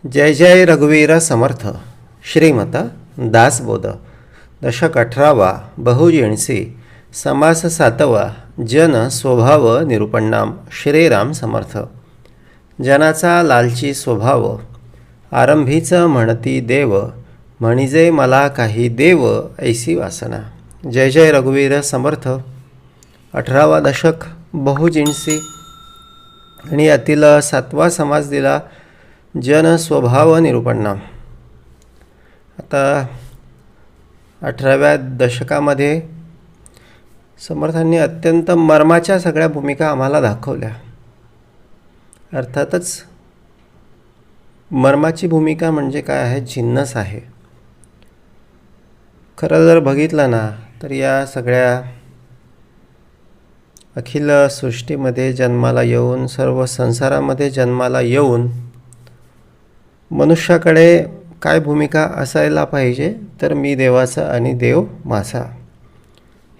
जय जय रघुवीर समर्थ श्रीमत दासबोध दशक 18वा बहुजिणसी समास 7वा जन स्वभाव निरूपणाम श्रीराम समर्थ. जनाचा लालची स्वभाव आरंभीच म्हणती देव, म्हणजे मला काही देव ऐसी वासना. जय जय रघुवीर समर्थ. 18वा दशक बहुजिणसी आणि यातील 7वा समास दिला जन स्वभाव निरूपणाम. आता 18व्या दशकामध्ये समर्थांनी अत्यंत मर्माच्या सगळ्या भूमिका आम्हाला दाखवल्या. अर्थातच मर्माची भूमिका म्हणजे काय आहे? जिन्नस आहे. खरं जर बघितलं ना तर या सगळ्या अखिल सृष्टीमध्ये जन्माला येऊन, सर्व संसारामध्ये जन्माला येऊन मनुष्याकडे काय भूमिका असायला पाहिजे? तर मी देवाचा आणि देव माझा,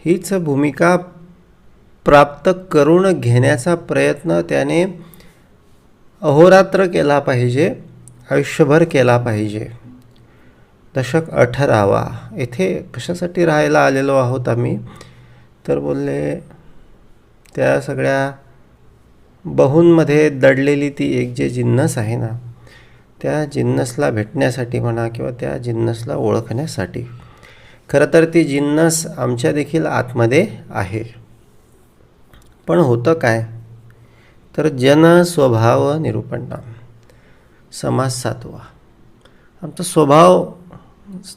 हीच भूमिका प्राप्त करून घेण्याचा प्रयत्न त्याने अहोरात्र केला पाहिजे, आयुष्यभर केला पाहिजे. दशक 18वा. येथे कशासाठी राहायला आलेलो आहोत आम्ही? तर बोलले त्या सगळ्या बहुंमध्ये दडलेली ती एक जे जिन्नस आहे ना, त्या जिन्नसला भेटण्यासाठी म्हणा किंवा त्या जिन्नसला ओळखण्यासाठी. खरं तर ती जिन्नस आमच्या देखील आतमध्ये आहे. पण होतं काय? तर जन स्वभाव निरूपणाम समास 7वा. आमचा स्वभाव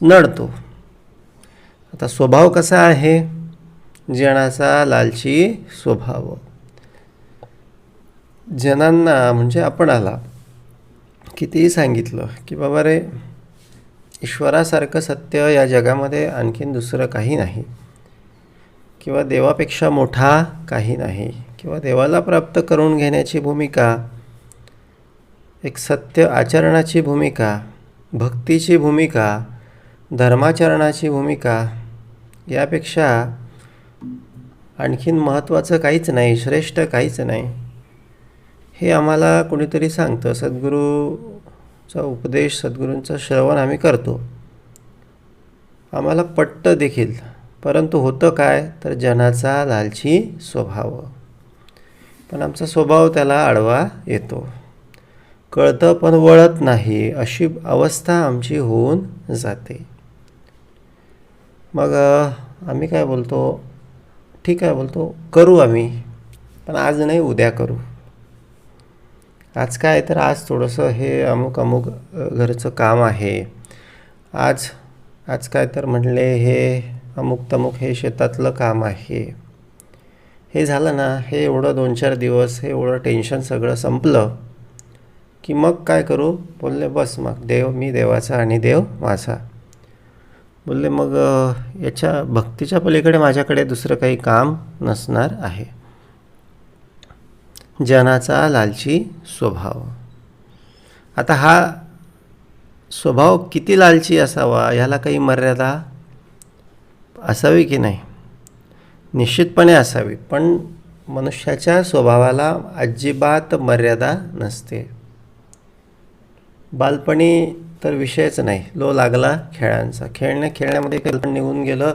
नडतो. आता स्वभाव कसा आहे? जनाचा लालची स्वभाव. जनांना म्हणजे आपणाला कितीही सांगितलं की बाबा रे, ईश्वरासारखं सत्य या जगामध्ये आणखीन दुसरं काही नाही, किंवा देवापेक्षा मोठा काही नाही, किंवा देवाला प्राप्त करून घेण्याची भूमिका, एक सत्य आचरणाची भूमिका, भक्तीची भूमिका, धर्माचरणाची भूमिका, यापेक्षा आणखीन महत्त्वाचं काहीच नाही, श्रेष्ठ काहीच नाही, हे आम्हाला कोणीतरी सांगतं. सद्गुरूचा उपदेश, सद्गुरूंचं श्रवण आम्ही करतो, आम्हाला पटतं देखील. परंतु होतं काय? तर जनाचा लालची स्वभाव. पण आमचा स्वभाव त्याला आडवा येतो, कळतं पण वळत नाही, अशी अवस्था आमची होऊन जाते. मग आम्ही काय बोलतो? ठीक आहे बोलतो, करू आम्ही, पण आज नाही उद्या करू. आज काय? तर आज थोडंसं हे अमुक घरचं काम आहे. आज काय तर म्हणले हे अमुक तमुक हे शेतातलं काम आहे. हे झालं ना, हे एवढं 2-4 दिवस हे एवढं टेन्शन सगळं संपलं की मग काय करू? बोलले बस मग मी देवाचा आणि देव माझा. बोलले मग याच्या भक्तीच्या पलीकडे माझ्याकडे दुसरं काही काम नसणार आहे. जनाचा लालची स्वभाव. आता हा स्वभाव किती लालची असावा, ह्याला काही मर्यादा असावी की नाही? निश्चितपणे असावी. पण मनुष्याच्या स्वभावाला अजिबात मर्यादा नसते. बालपणी तर विषयच नाही, लो लागला खेळांचा. खेळण्यामध्ये कधी निघून गेलं,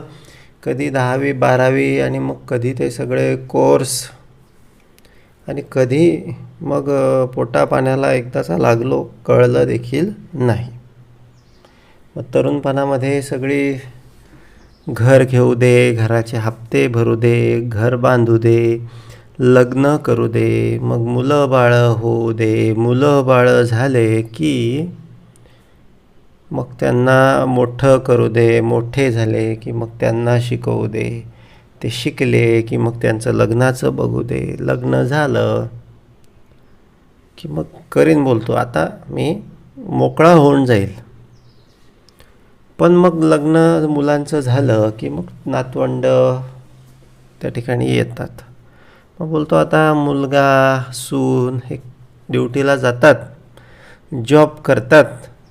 कधी 10वी 12वी, आणि मग कधी ते सगळे कोर्स, आणि कधी मग पोटापाण्याला एकदाचा लागलो, कळलं देखील नाही. मग तरुणपणामध्ये सगळी घर घेऊ दे, घराचे हप्ते भरू दे, घर बांधू दे, लग्न करू दे, मग मुलं बाळं होऊ दे. मुलं बाळं झाले की मग त्यांना मोठं करू दे, मोठे झाले की मग त्यांना शिकवू दे, ते शिकले की मग त्यांचं लग्नाचं बघू दे, लग्न झालं की मग करीन बोलतो आता मी मोकळा होऊन जाईल. पण मग लग्न मुलांचं झालं की मग नातवंड त्या ठिकाणी येतात. मग बोलतो आता मुलगा सून हे ड्युटीला जातात, जॉब करतात,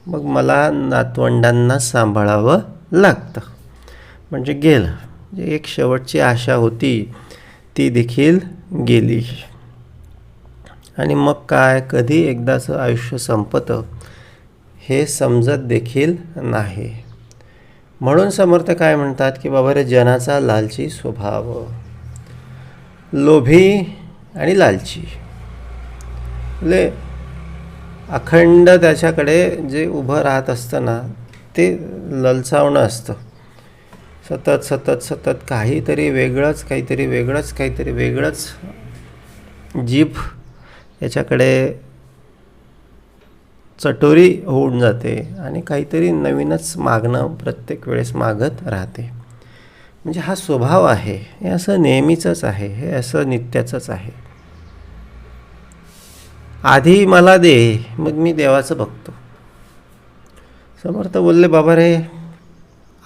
मग मला नातवंडांना सांभाळावं लागतं. म्हणजे गेलं. म्हणजे एक शेवटची आशा होती ती देखील गेली. आणि मग काय? कधी एकदाचं आयुष्य संपतं हे समजत देखील नाही. म्हणून समर्थ काय म्हणतात की बाबा रे, जनाचा लालची स्वभाव, लोभी आणि लालची, म्हणजे अखंड त्याच्याकडे जे उभं राहत असतं ना, ते ललचावणं असतं. सतत सतत सतत काहीतरी वेगळंच, काहीतरी वेगळंच, काहीतरी वेगळंच. जीभ याच्याकडे चटोरी होऊन जाते आणि काहीतरी नवीनच मागणं प्रत्येक वेळेस मागत राहते. म्हणजे हा स्वभाव आहे, हे असं नेहमीचंच आहे, हे असं नित्याचंच आहे. आधी मला दे, मग मी देवाचं बघतो. समर्थ बोलले, बाबा रे,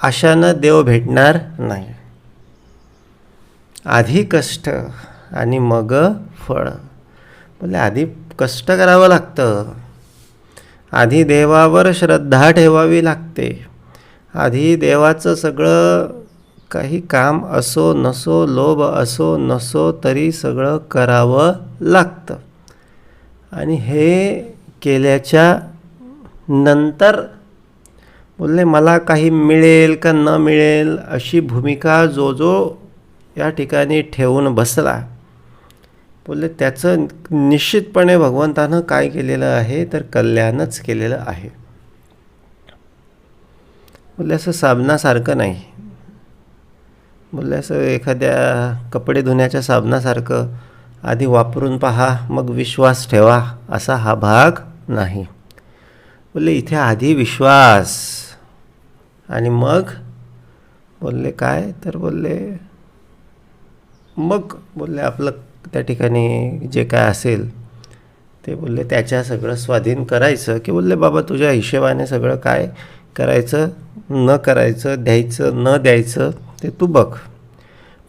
आशानं देव भेटणार नाही. आधी कष्ट आणि मग फळ. बोलले आधी कष्ट करावं लागतं, आधी देवावर श्रद्धा ठेवावी लागते, आधी देवाचं सगळं काही काम असो नसो, लोभ असो नसो, तरी सगळं करावं लागतं. आणि हे केल्याच्या नंतर बोलले मला काही मिळेल का न मिळेल अशी भूमिका जो जो या ठिकाणी ठेवून बसला, बोलले त्याचं निश्चितपणे भगवंतानं काय केलेलं आहे तर कल्याणच केलेलं आहे. बोलले असं साबणासारखं नाही. बोलले असं एखाद्या कपडे धुण्याच्या साबणासारखं आधी वापरून पहा मग विश्वास ठेवा, असा हा भाग नाही. बोलले इथे आधी विश्वास आणि मग बोलले काय तर बोलले मग बोलले आपलं त्या ठिकाणी जे काय असेल ते बोलले त्याच्या सगळं स्वाधीन करायचं, की बोलले बाबा तुझ्या हिशेबाने सगळं काय करायचं न करायचं, द्यायचं न द्यायचं ते तू बघ,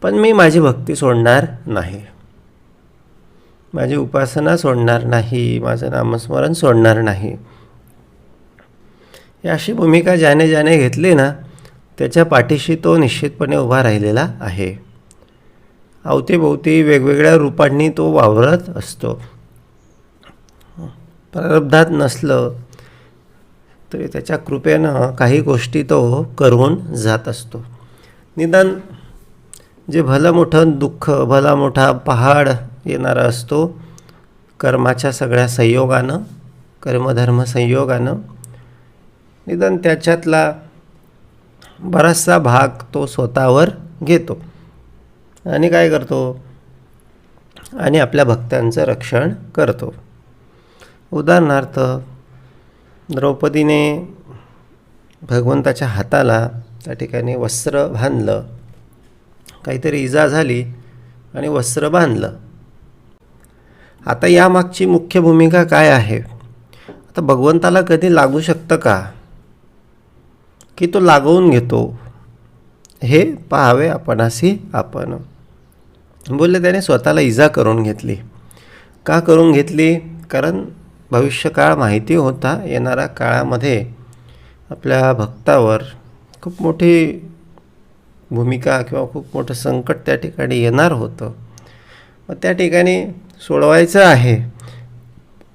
पण मी माझी भक्ती सोडणार नाही, माझी उपासना सोडणार नाही, माझं नामस्मरण सोडणार नाही. ही अशी भूमिका ज्याने ज्याने घेतली ना, त्याच्या पाठीशी तो निश्चितपणे उभा राहिलेला आहे. अवतीभोवती वेगवेगळ्या रूपांनी तो वावरत असतो. प्रारब्धात नसलं तरी त्याच्या कृपेनं काही गोष्टी तो करून जात असतो. निदान जे भलं मोठं दुःख, भला मोठा पहाड येणारा असतो कर्माच्या सगळ्या संयोगानं, कर्मधर्म संयोगानं, निदान त्याच्यातला बराचसा भाग तो स्वतःवर घेतो आणि काय करतो, आणि आपल्या भक्तांचं रक्षण करतो. उदाहरणार्थ द्रौपदीने भगवंताच्या हाताला त्या ठिकाणी वस्त्र बांधलं, काहीतरी इजा झाली आणि वस्त्र बांधलं. आता यामागची मुख्य भूमिका काय आहे? आता भगवंताला कधी लागू शकतं का की तो लागवून घेतो, हे पाहावे आपणासी आपण. बोलले त्याने स्वतःला इजा करून घेतली. का करून घेतली? कारण भविष्यकाळ माहिती होता, येणाऱ्या काळामध्ये आपल्या भक्तावर खूप मोठी भूमिका किंवा खूप मोठं संकट त्या ठिकाणी येणार होतं. मग त्या ठिकाणी सोडवायचं आहे,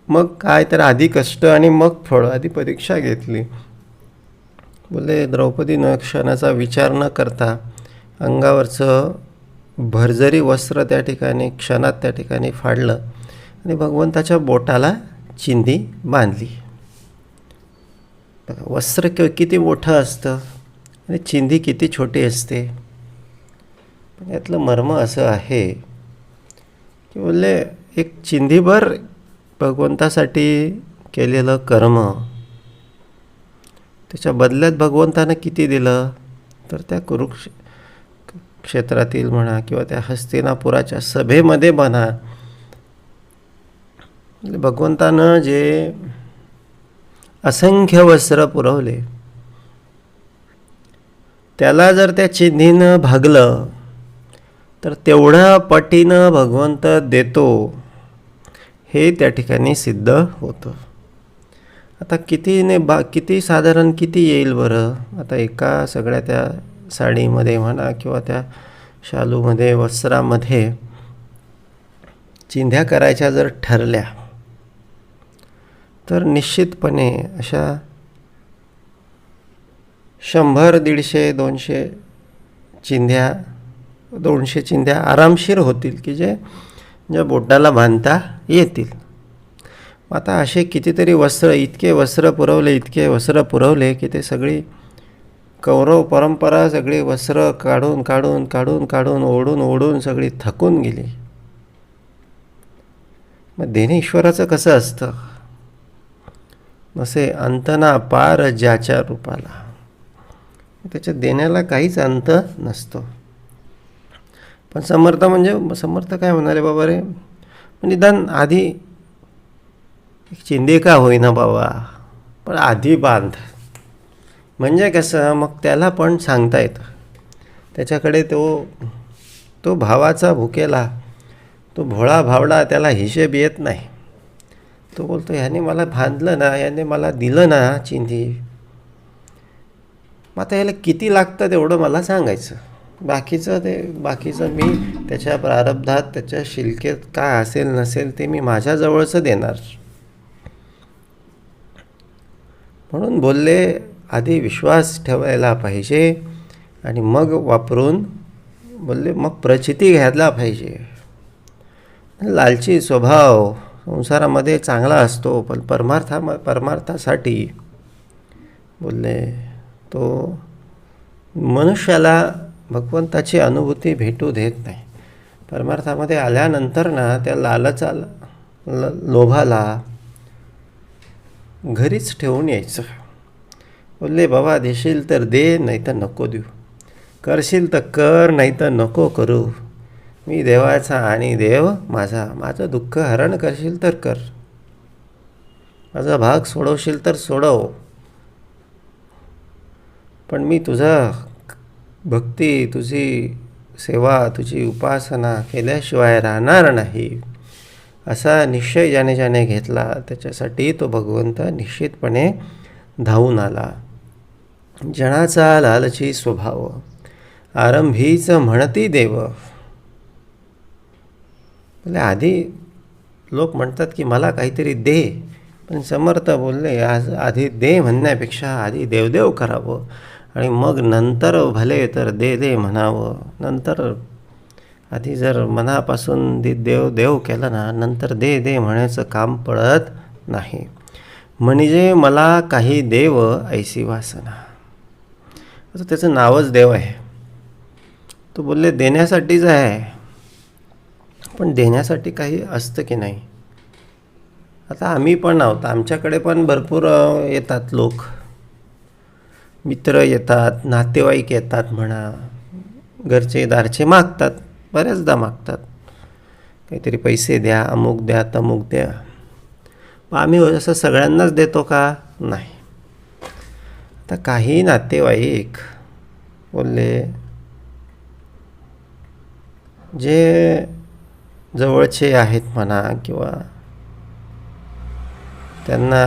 मग काय तर आधी कष्ट आणि मग फळ, आधी परीक्षा घेतली. बोले द्रौपदीनं क्षणाचा विचार न करता अंगावरचं भरजरी वस्त्र त्या ठिकाणी क्षणात त्या ठिकाणी फाडलं आणि भगवंताच्या बोटाला चिंधी बांधली. बघा, वस्त्र किती मोठं असतं आणि चिंधी किती छोटी असते. पण यातलं मर्म असं आहे की बोलले एक चिंधीभर भगवंतासाठी केलेलं कर्म, त्याच्या बदल्यात भगवंतानं किती दिलं तर त्या कुरुक्षेत्रातील म्हणा किंवा त्या हस्तिनापुराच्या सभेमध्ये म्हणा, भगवंतानं जे असंख्य वस्त्र पुरवले त्याला जर त्या चिन्हीनं भागलं तर तेवढ्या पटीनं भगवंत देतो, हे त्या ठिकाणी सिद्ध होतं. आता किती साधारण किती येईल बरं? आता एका सगळ्या त्या साडीमध्ये म्हणा किंवा त्या शालूमध्ये, वस्त्रामध्ये चिंध्या करायच्या जर ठरल्या तर निश्चितपणे अशा 100, 150, 200 चिंध्या 200 चिंध्या आरामशीर होतील की ज्या बोटाला बांधता येतील. आता असे कितीतरी वस्त्र, इतके वस्त्र पुरवले की ते सगळी कौरव परंपरा सगळी वस्त्र काढून ओढून सगळी थकून गेली. मग देणे ईश्वराचं कसं असतं? नसे अंतना पार ज्याच्या रूपाला. त्याच्या देण्याला काहीच अंत नसतो. पण समर्थ काय म्हणाले बाबा रे, निदान आधी चिंधे का होईना बाबा, पण आधी बांध. म्हणजे कसं, मग त्याला पण सांगता येतं. त्याच्याकडे तो भावाचा भुकेला, तो भोळा भावडा, त्याला हिशेब येत नाही. तो बोलतो ह्याने मला बांधलं ना, याने मला दिलं ना चिंधी, मग आता याला किती लागतं तेवढं मला सांगायचं. बाकीचं मी त्याच्या प्रारब्धात, त्याच्या शिल्केत काय असेल नसेल ते मी माझ्याजवळचं देणार. म्हणून बोलले आधी विश्वास ठेवायला पाहिजे आणि मग वापरून बोलले मग प्रचिती घ्यायला पाहिजे. लालची स्वभाव संसारामध्ये चांगला असतो, पण परमार्थासाठी बोलले तो मनुष्याला भगवंताची अनुभूती भेटू देत नाही. परमार्थामध्ये आल्यानंतर ना त्या लोभाला घरीच ठेवून यायचं. बोलले बाबा देशील तर दे, नाही तर नको देऊ. करशील तर कर, नाही तर नको करू. मी देवाचा आणि देव माझं दुःख हरण करशील तर कर, माझा भाग सोडवशील तर सोडव, पण मी तुझा भक्ती, तुझी सेवा, तुझी उपासना केल्याशिवाय राहणार नाही. असा निश्चय ज्याने घेतला त्याच्यासाठी तो भगवंत निश्चितपणे धावून आला. जनाचा लालची स्वभाव आरंभीच म्हणती देव. बोले आधी लोक म्हणतात की मला काहीतरी दे, पण समर्थ बोलले आधी दे म्हणण्यापेक्षा आधी देवदेव करावं आणि मग नंतर भले तर दे म्हणावं. नंतर आधी जर मनापासून देव केलं ना, नंतर दे म्हणायचं काम पडत नाही. म्हणजे मला काही देव ऐसी वासना. असं त्याचं नावच देव आहे. तो बोलले देण्यासाठीच आहे, पण देण्यासाठी काही असतं की नाही. आता आम्ही पण आहोत, आमच्याकडे पण भरपूर येतात लोक, मित्र येतात, नातेवाईक येतात म्हणा, घरचे दारचे मागतात, बऱ्याचदा मागतात काहीतरी पैसे द्या, अमुक द्या, तमुक द्या. मग आम्ही असं सगळ्यांनाच देतो का? नाही. आता काही नातेवाईक बोलले जे जवळचे आहेत म्हणा, किंवा त्यांना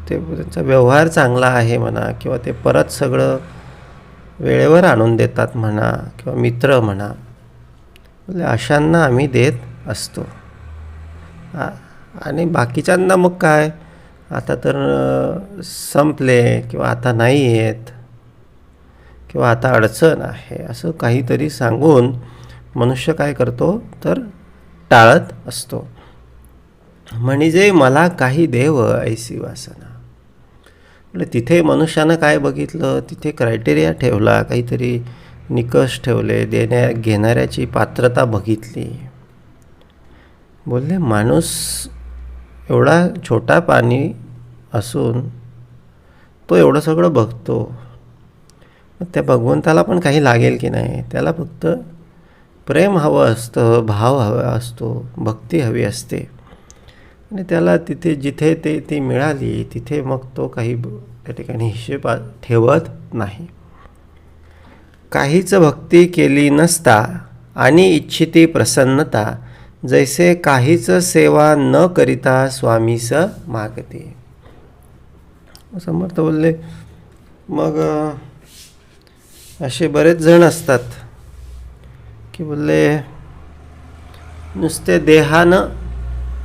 त्यांचा व्यवहार चांगला आहे म्हणा, किंवा ते परत सगळं वेळेवर आणून देतात म्हणा, किंवा मित्र म्हणा, म्हणजे अशांना आम्ही देत असतो. आणि बाकीच्यांना मग काय, आता तर संपले, किंवा आता नाही येत, किंवा आता अडचण आहे, असं काहीतरी सांगून मनुष्य काय करतो तर टाळत असतो. म्हणजे मला काही देव ऐसी वासना. म्हणजे तिथे मनुष्यानं काय बघितलं, तिथे क्रायटेरिया ठेवला, काहीतरी निकष ठेवले, घेणाऱ्याची पात्रता बघितली. बोलले माणूस एवढा छोटा पाणी असून तो एवढं सगळं बघतो, मग त्या भगवंताला पण काही लागेल की नाही. त्याला फक्त प्रेम हवं असतं, भाव हवा असतो, भक्ती हवी असते. आणि त्याला जिथे ती मिळाली तिथे मग तो काही त्या ठिकाणी हिशेब ठेवत नाही. काहीच भक्ती केली नसता आणि इच्छिती प्रसन्नता, जैसे काहीच सेवा न करिता स्वामीस मागते. समर्थ बोलले मग असे बरेच जण असतात की बोलले नुसते देहानं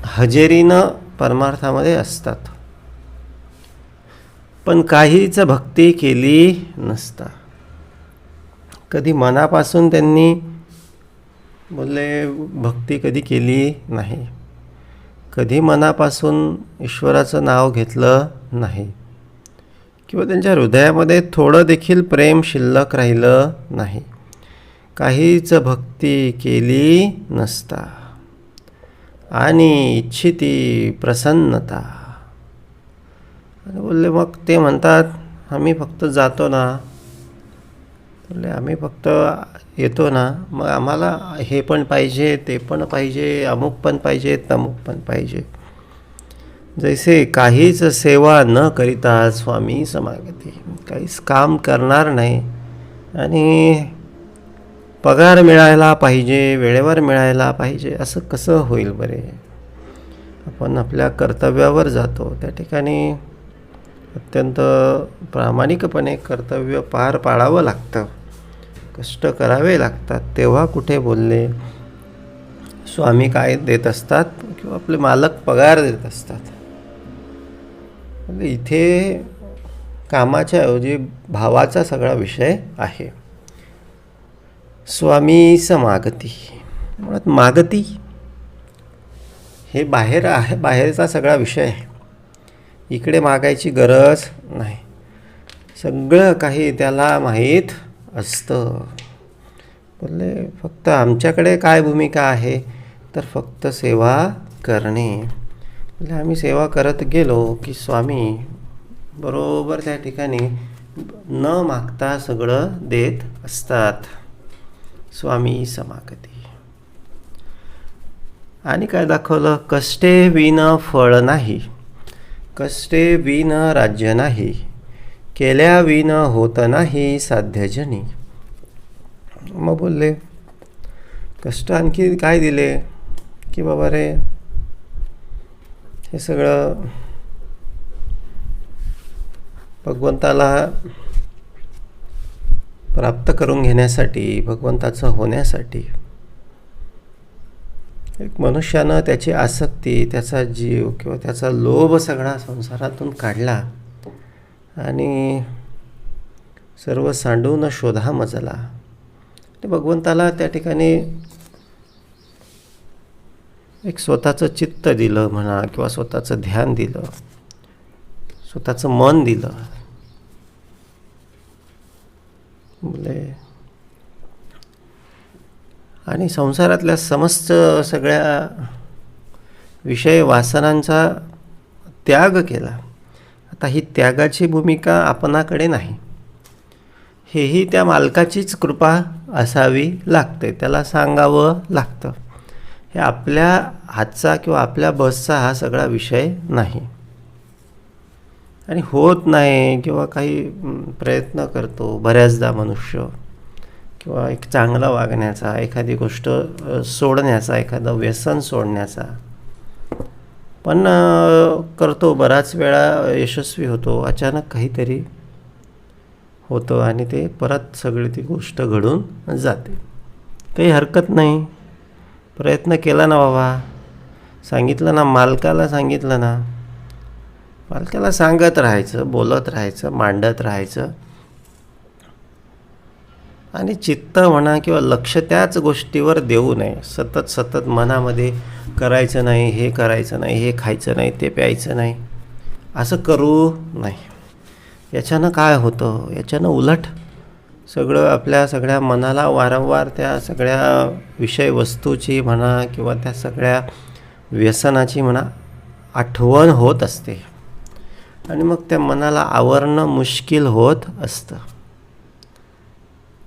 हजेरीनं परमार्थामध्ये असतात. पण काहीच भक्ती केली नसता. कधी मनापासून त्यांनी बोलले भक्ती कधी केली नाही, कधी मनापासून ईश्वराचं नाव घेतलं नाही, किंवा त्यांच्या हृदयामध्ये थोडं देखील प्रेम शिल्लक राहिलं नाही, काहीच भक्ती केली नसता. आणि इच्छिती प्रसन्नता. आणि बोलले मग ते म्हणतात आम्ही फक्त जातो ना, बोलले आम्ही फक्त येतो ना, मग आम्हाला हे पण पाहिजे, ते पण पाहिजे, अमुक पण पाहिजे, तमुक पण पाहिजे. जैसे काहीच सेवा न करिता स्वामी समागती. काहीच काम करणार नाही आणि पगार मिळायला पाहिजे, वेळेवर मिळायला पाहिजे, असं कसं होईल बरे. आपण आपल्या कर्तव्यावर जातो, त्या ठिकाणी अत्यंत प्रामाणिकपणे कर्तव्य पार पाडावं लागतं, कष्ट करावे लागतात. तेव्हा कुठे बोलले स्वामी काय देत असतात किंवा आपले मालक पगार देत असतात. म्हणजे इथे कामाच्या ऐवजी भावाचा सगळा विषय आहे. स्वामी समागती मुळात मागती हे बाहेर आहे, बाहेरचा सगळा विषय आहे. इकडे मागायची गरज नाही, सगळं काही त्याला माहीत असतं. बोलले फक्त आमच्याकडे काय भूमिका आहे तर फक्त सेवा करणे. म्हणजे आम्ही सेवा करत गेलो की स्वामी बरोबर त्या ठिकाणी न मागता सगळं देत असतात. स्वामी समागती. आणि काय दाखवलं, कष्टे विन फळ नाही, कष्टे विन राज्य नाही, केल्या विन होत नाही साध्यजनी. मग बोलले कष्ट आणखी काय दिले की बाबा रे हे सगळं भगवंताला प्राप्त करून घेण्यासाठी, भगवंताचं होण्यासाठी एक मनुष्यानं त्याची आसक्ती, त्याचा जीव किंवा त्याचा लोभ सगळा संसारातून काढला आणि सर्व सांडून शोधा मजला. ते भगवंताला त्या ठिकाणी एक स्वतःचं चित्त दिलं म्हणा किंवा स्वतःचं ध्यान दिलं, स्वतःचं मन दिलं. बोले आणि संसारातल्या समस्त सगळ्या विषय वासनांचा त्याग केला. आता ही त्यागाची भूमिका आपणाकडे नाही, हेही त्या मालकाचीच कृपा असावी लागते, त्याला सांगावं लागतं. हे आपल्या हातचा किंवा आपल्या बसचा हा सगळा विषय नाही. आणि होत नाही किंवा काही प्रयत्न करतो बऱ्याचदा मनुष्य, किंवा एक चांगला वागण्याचा, एखादी गोष्ट सोडण्याचा, एखादं व्यसन सोडण्याचा, पण करतो, बराच वेळा यशस्वी होतो, अचानक काहीतरी होतं आणि ते परत सगळी ती गोष्ट घडून जाते. काही हरकत नाही, प्रयत्न केला ना बाबा, सांगितलं ना मालकाला, सांगितलं ना, मालकाला सांगत राहायचं, बोलत राहायचं, मांडत राहायचं. आणि चित्त म्हणा किंवा लक्ष त्याच गोष्टीवर देऊ नये. सतत सतत मनामध्ये करायचं नाही, हे करायचं नाही, हे खायचं नाही, ते प्यायचं नाही, असं करू नाही. याच्यानं काय होतं, याच्यानं उलट सगळं आपल्या सगळ्या मनाला वारंवार त्या सगळ्या विषय वस्तूची म्हणा किंवा त्या सगळ्या व्यसनाची म्हणा आठवण होत असते आणि मग त्या मनाला आवरणं मुश्किल होत असतं.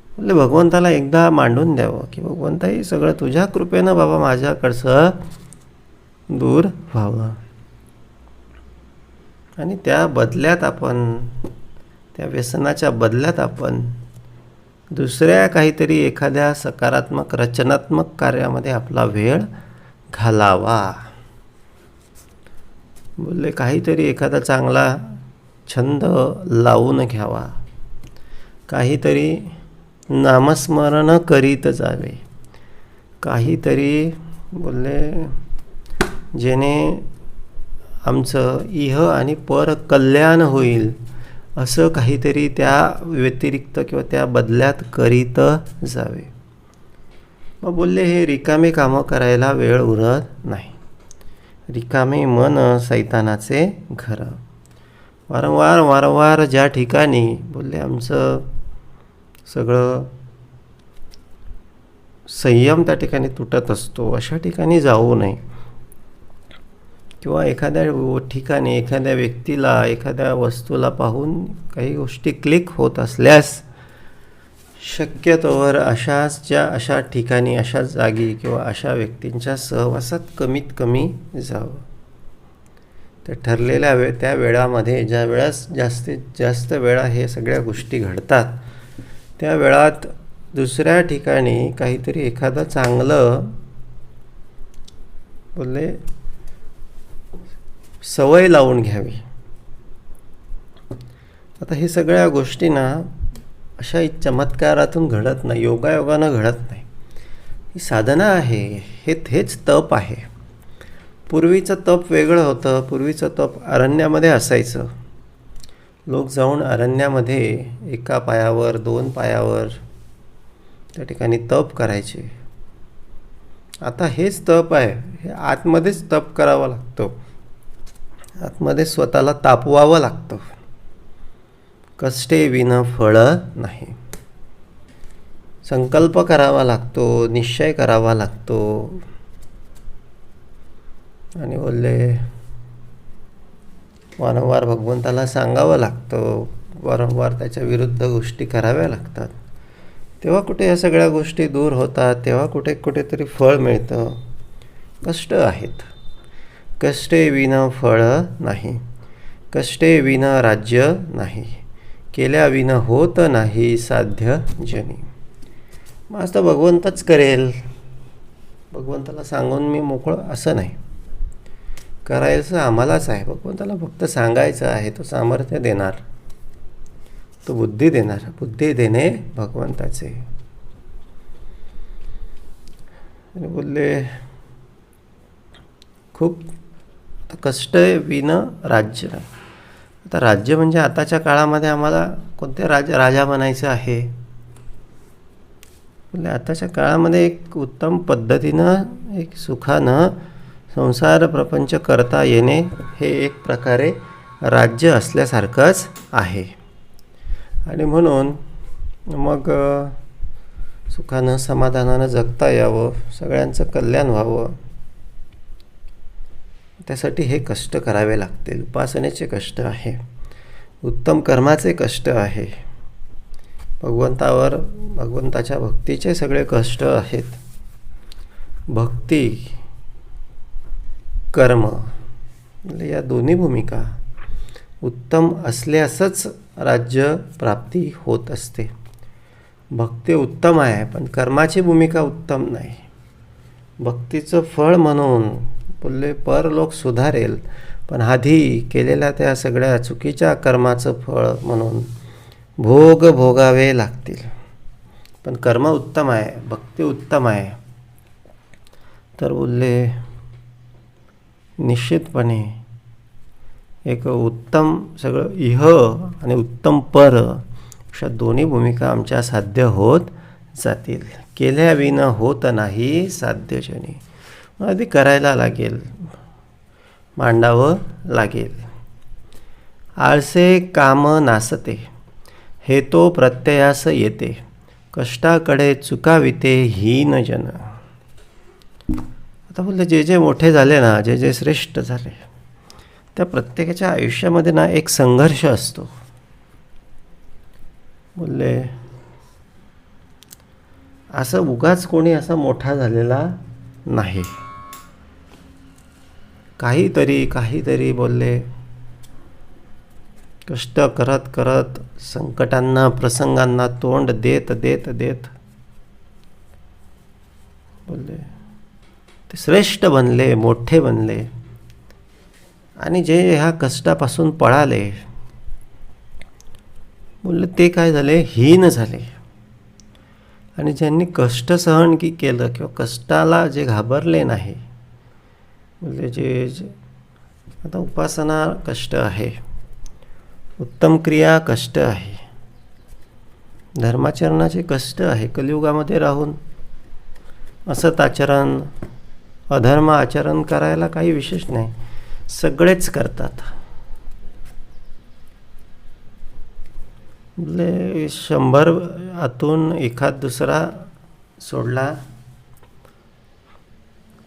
म्हणजे भगवंताला एकदा मांडून द्यावं की भगवंताही सगळं तुझ्या कृपेनं बाबा माझ्याकडचं दूर व्हावं. आणि त्या बदल्यात आपण, त्या व्यसनाच्या बदल्यात आपण दुसऱ्या काहीतरी एखाद्या सकारात्मक रचनात्मक कार्यामध्ये आपला वेळ घालावा. बोलले काहीतरी एखादा चांगला छंद लावून घ्यावा, काहीतरी नामस्मरण करीत जावे, काहीतरी बोलले जेणे आमचं इह आणि पर कल्याण होईल, असं काहीतरी त्या व्यतिरिक्त किंवा त्या बदल्यात करीत जावे. मग बोलले हे रिकामे कामं करायला वेळ उरत नाही. रिकामे मन सैतानाचे घर. वारंवार ज्या ठिकाणी बोलले आमचं सगळं संयम त्या ठिकाणी तुटत असतो अशा ठिकाणी जाऊ नये. किंवा एखाद्या ठिकाणी एखाद्या व्यक्तीला एखाद्या वस्तूला पाहून काही गोष्टी क्लिक होत असल्यास शक्यतोवर अशा ठिकाणी अशा जागी किंवा अशा व्यक्तींच्या सहवासात कमीत कमी जावं. त्या ठरलेल्या त्या वेळामध्ये ज्या वेळास जास्तीत जास्त वेळा हे सगळ्या गोष्टी घडतात त्या वेळात दुसऱ्या ठिकाणी काहीतरी एखादं चांगलं बोलले सवय लावून घ्यावी. आता हे सगळ्या गोष्टी ना अशा चमत्कारातून घडत नाही, योगायोगानं घडत नाही. ही साधना आहे, हेच तप आहे. पूर्वीचं तप वेगळं होतं. पूर्वीचं तप अरण्यामध्ये असायचं. लोक जाऊन अरण्यामध्ये एका पायावर 2 पायावर त्या ठिकाणी तप करायचे. आता हेच तप आहे. हे आतमध्येच तप करावं लागतं. आतमध्ये स्वतःला तापवावं लागतं. कष्टे विना फळ नाही. संकल्प करावा लागतो, निश्चय करावा लागतो. आणि बोलले वारंवार भगवंताला सांगावं लागतं, वारंवार त्याच्या विरुद्ध गोष्टी कराव्या लागतात. तेव्हा कुठे या सगळ्या गोष्टी दूर होतात, तेव्हा कुठेतरी फळ मिळतं. कष्ट आहेत. कष्टे विना फळ नाही. कष्टे विना राज्य नाही. केल्या विना होत नाही साध्य जनी. मग असं भगवंतच करेल. भगवंताला सांगून मी मोकळं असं नाही. करायचं आम्हालाच आहे. भगवंताला फक्त सांगायचं आहे. तो सामर्थ्य देणार, तो बुद्धी देणार. बुद्धी देणे भगवंताचे. आणि बोलले खूप कष्ट विन राज्य. आता राज्य म्हणजे आताच्या काळामध्ये आम्हाला कोणते राजा बनायचं आहे. म्हणजे आताच्या काळामध्ये एक उत्तम पद्धतीनं एक सुखानं संसार प्रपंच करता येणे हे एक प्रकारे राज्य असल्यासारखंच आहे. आणि म्हणून मग सुखानं समाधानानं जगता यावं, सगळ्यांचं कल्याण व्हावं, त्यासाठी हे कष्ट करावे लागतील. उपासनेचे कष्ट आहे, उत्तम कर्माचे कष्ट आहे, भगवंताच्या भक्तीचे सगळे कष्ट आहेत. भक्ती कर्म म्हणजे या दोन्ही भूमिका उत्तम असल्यासच राज्य प्राप्ती होत असते. भक्ती उत्तम आहे पण कर्माची भूमिका उत्तम नाही. भक्तीचं फळ म्हणून बोलले परलोक सुधारेल, पण आधी केलेल्या त्या सगळ्या चुकीच्या कर्माचं फळ म्हणून भोग भोगावे लागतील. पण कर्म उत्तम आहे, भक्ती उत्तम आहे, तर बोलले निश्चितपणे एक उत्तम सगळं इह आणि उत्तम पर अशा दोन्ही भूमिका आमच्या साध्य होत जातील. केल्याविना होत नाही साध्यजनी. आधी करायला लागेल, मांडावं लागेल. आळसे काम नासते, हे तो प्रत्ययास येते, कष्टाकडे चुकाविते हीन जन. आता बोलले जे जे मोठे झाले ना, जे जे श्रेष्ठ झाले, त्या प्रत्येकाच्या आयुष्यामध्ये ना एक संघर्ष असतो. बोलले असं उगाच कोणी असा मोठा झालेला नाही. काहीतरी बोलले कष्ट करत करत संकटांना प्रसंगांना तोंड देत बोलले ते श्रेष्ठ बनले, मोठे बनले. आणि जे ह्या कष्टापासून पळाले बोलले ते काय झाले, हीन झाले. आणि ज्यांनी कष्ट सहन केलं किंवा कष्टाला जे घाबरले नाही, म्हणजे जे आता उपासना कष्ट आहे, उत्तम क्रिया कष्ट आहे, धर्माचरणाचे कष्ट आहे. कलियुगामध्ये राहून असत आचरण, अधर्म आचरण करायला काही विशेष नाही, सगळेच करतात. म्हणजे 100 आतून एखाद दुसरा सोडला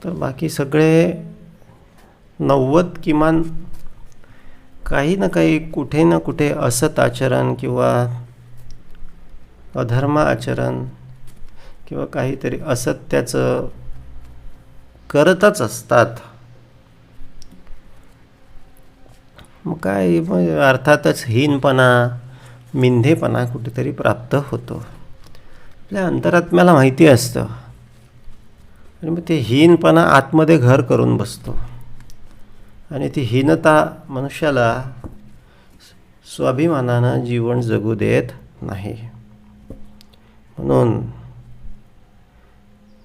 तर बाकी सगळे 90 किमान काही ना काही कुठे ना कुठे असत आचरण किंवा अधर्म आचरण किंवा काहीतरी असत्याचं करतच असतात. मग काय, मग अर्थातच हीनपणा, मिंधेपणा कुठेतरी प्राप्त होतो. आपल्या अंतरात्म्याला माहिती असतं आणि मग ते हीनपणा आतमध्ये घर करून बसतो आणि ती हीनता मनुष्याला स्वाभिमानानं जीवन जगू देत नाही. म्हणून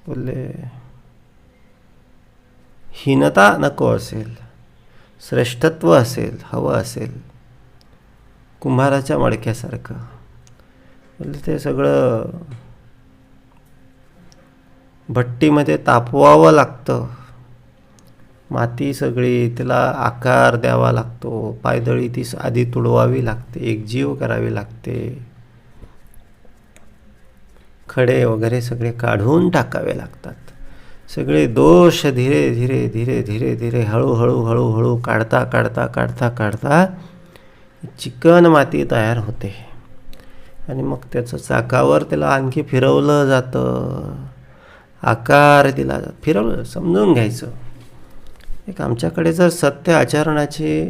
बोलले, हीनता नको असेल, श्रेष्ठत्व असेल, हवं असेल, कुंभाराच्या मडक्यासारखं. बोलले ते सगळं भट्टीमध्ये तापवावं लागतं, माती सगळी त्याला आकार द्यावा लागतो, पायदळी ती आधी तुडवावी लागते, एकजीव करावी लागते, खडे वगैरे सगळे काढून टाकावे लागतात. सगळे दोष धीरे धीरे धीरे धीरे धीरे हळूहळू हळूहळू काढता काढता काढता काढता चिकन माती तयार होते आणि मग त्याचं चाकावर त्याला आणखी फिरवलं जातं, आकार दिला जातो, फिरवलं. समजून घ्यायचं, एक आमच्याकडे जर सत्य आचरणाची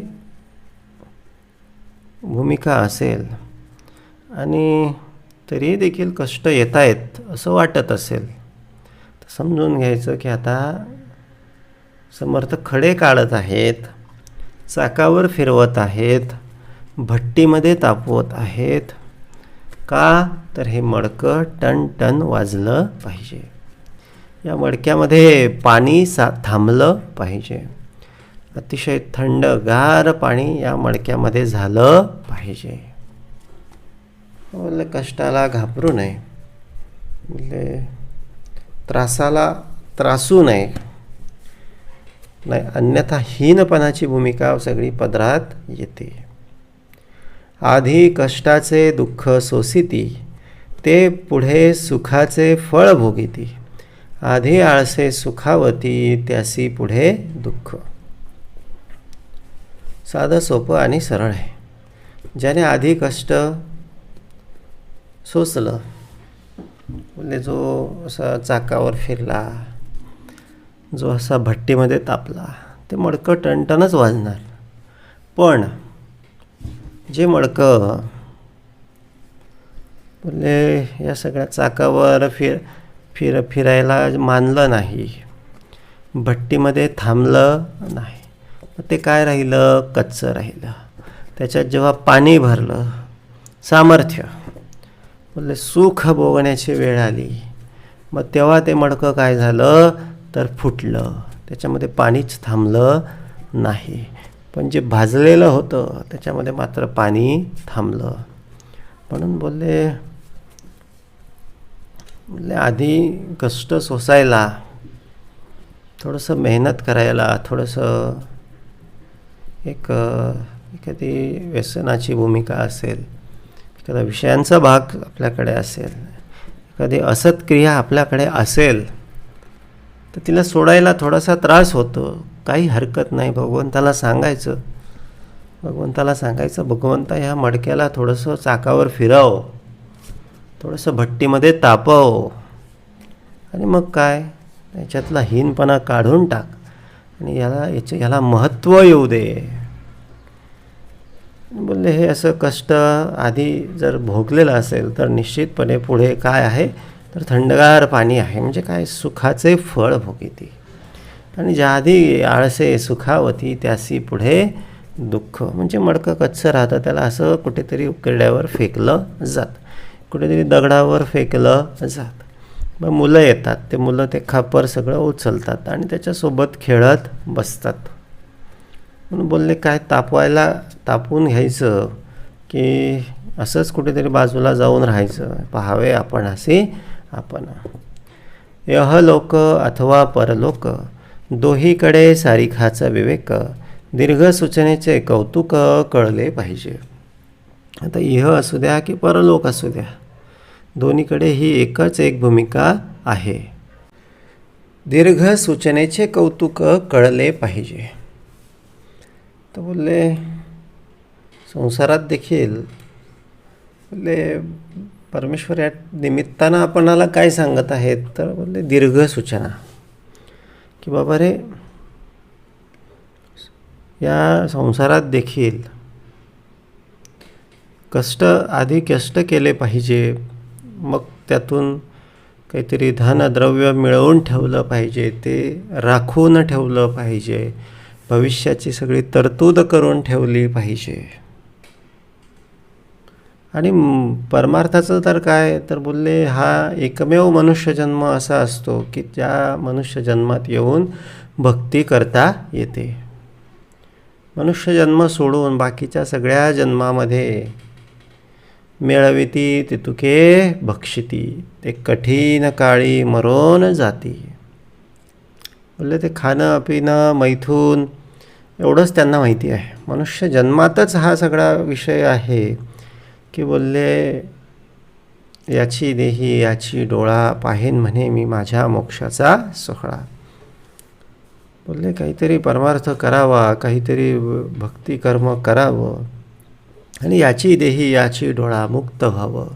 भूमिका असेल आणि तरी देखील कष्ट येत आहेत असं वाटत असेल तर समजून घ्यायचं की आता समर्थ खडे काढत आहेत, चाकावर फिरवत आहेत, भट्टीमध्ये तापवत आहेत. का तर हे मडकं टन टन वाजलं पाहिजे, या मडक्यामध्ये पाणी थांबलं पाहिजे, अतिशय थंडगार पाणी या मडक्यामध्ये झालं पाहिजे. बोलले कष्टाला घाबरू नये, बोलले त्रासाला त्रासू नये, नाही अन्यथा हीनपणाची भूमिका सगळी पदरात येते. आधी कष्टाचे दुःख सोसिती, ते पुढे सुखाचे फळ भोगिती. आधी आळसे सुखावती, त्यासी पुढे दुःख. साधं सोपं आणि सरळ आहे. ज्याने आधी कष्ट सोसलं, म्हणजे जो असा चाकावर फिरला, जो असा भट्टीमध्ये तापला, ते मडकं टणटणच वाजणार. पण जे मडकं बोलले या सगळ्या चाकावर फिरायला मानलं नाही, भट्टीमध्ये थांबलं नाही, मग ते काय राहिलं, कच्चं राहिलं. त्याच्यात जेव्हा पाणी भरलं, सामर्थ्य बोलले सुख भोगण्याची वेळ आली, मग तेव्हा ते मडकं काय झालं तर फुटलं, त्याच्यामध्ये पाणीच थांबलं नाही. पण जे भाजलेलं होतं त्याच्यामध्ये मात्र पाणी थांबलं. म्हणून बोलले आधी कष्ट सोसायला, थोडंसं मेहनत करायला, थोडंसं एखादी व्यसनाची भूमिका असेल, एखादा विषयांचा भाग आपल्याकडे असेल, एखादी असत क्रिया आपल्याकडे असेल तर तिला सोडायला थोडासा त्रास होतो, काही हरकत नाही. भगवंताला सांगायचं, भगवंता ह्या मडक्याला थोडंसं चाकावर फिरव, थोडंसं भट्टीमध्ये तापव आणि मग काय याच्यातला हीनपणा काढून टाक आणि ह्याला महत्त्व येऊ दे. बोलले हे असं कष्ट आधी जर भोगलेलं असेल तर निश्चितपणे पुढे काय आहे तर थंडगार पाणी आहे, म्हणजे काय सुखाचे फळ भोगिती. आणि ज्या आधी आळसे सुखावती, त्यासी पुढे दुःख. म्हणजे मडकं कच्चं राहतं, त्याला असं कुठेतरी उकिरड्यावर फेकलं जातं, कुठेतरी दगडावर फेकलं जातं. मग मुलं येतात, ते मुलं ते खापर सगळं उचलतात आणि त्याच्यासोबत खेळत बसतात. म्हणून बोलले काय तापवून घ्यायचं, की असंच कुठेतरी बाजूला जाऊन राहायचं, पाहावे आपण असे आपण. यहलोक अथवा परलोक दोहीकडे सारिखाचा विवेक, दीर्घ सूचनेचे कौतुक कळले पाहिजे. आता इह असू द्या की परलोक असू द्या, दोन्हीकडे ही एकच एक भूमिका आहे. दीर्घ सूचनेचे कौतुक कळले पाहिजे. तर बोलले संसारात देखील बोलले परमेश्वर या निमित्तानं आपणाला काय सांगत आहेत, तर बोलले दीर्घ सूचना, की बाबा रे या संसारात देखील आधी कष्ट केले पाहिजे, मग त्यातून काहीतरी धनद्रव्य मिळवून ठेवलं पाहिजे, ते राखून ठेवलं पाहिजे, भविष्याची सगळी तरतूद करून ठेवली पाहिजे. आणि परमार्थाचं तर काय, तर बोलले हा एकमेव मनुष्यजन्म असा असतो की त्या मनुष्यजन्मात येऊन भक्ती करता येते. मनुष्यजन्म सोडून बाकीच्या सगळ्या जन्मामध्ये मेळविती तितुके भक्षिती, ते कठीण काळी मरोन जाती. बोलले ते खाणं पिणं मैथून एवढंच त्यांना माहिती आहे. मनुष्य जन्मातच हा सगळा विषय आहे की बोलले याची देही याची डोळा, पाहेन म्हणे मी माझ्या मोक्षाचा सोहळा. बोलले काहीतरी परमार्थ करावा, काहीतरी भक्ती कर्म करावं, आणि याची देही याची डोळा मुक्त व्हावं.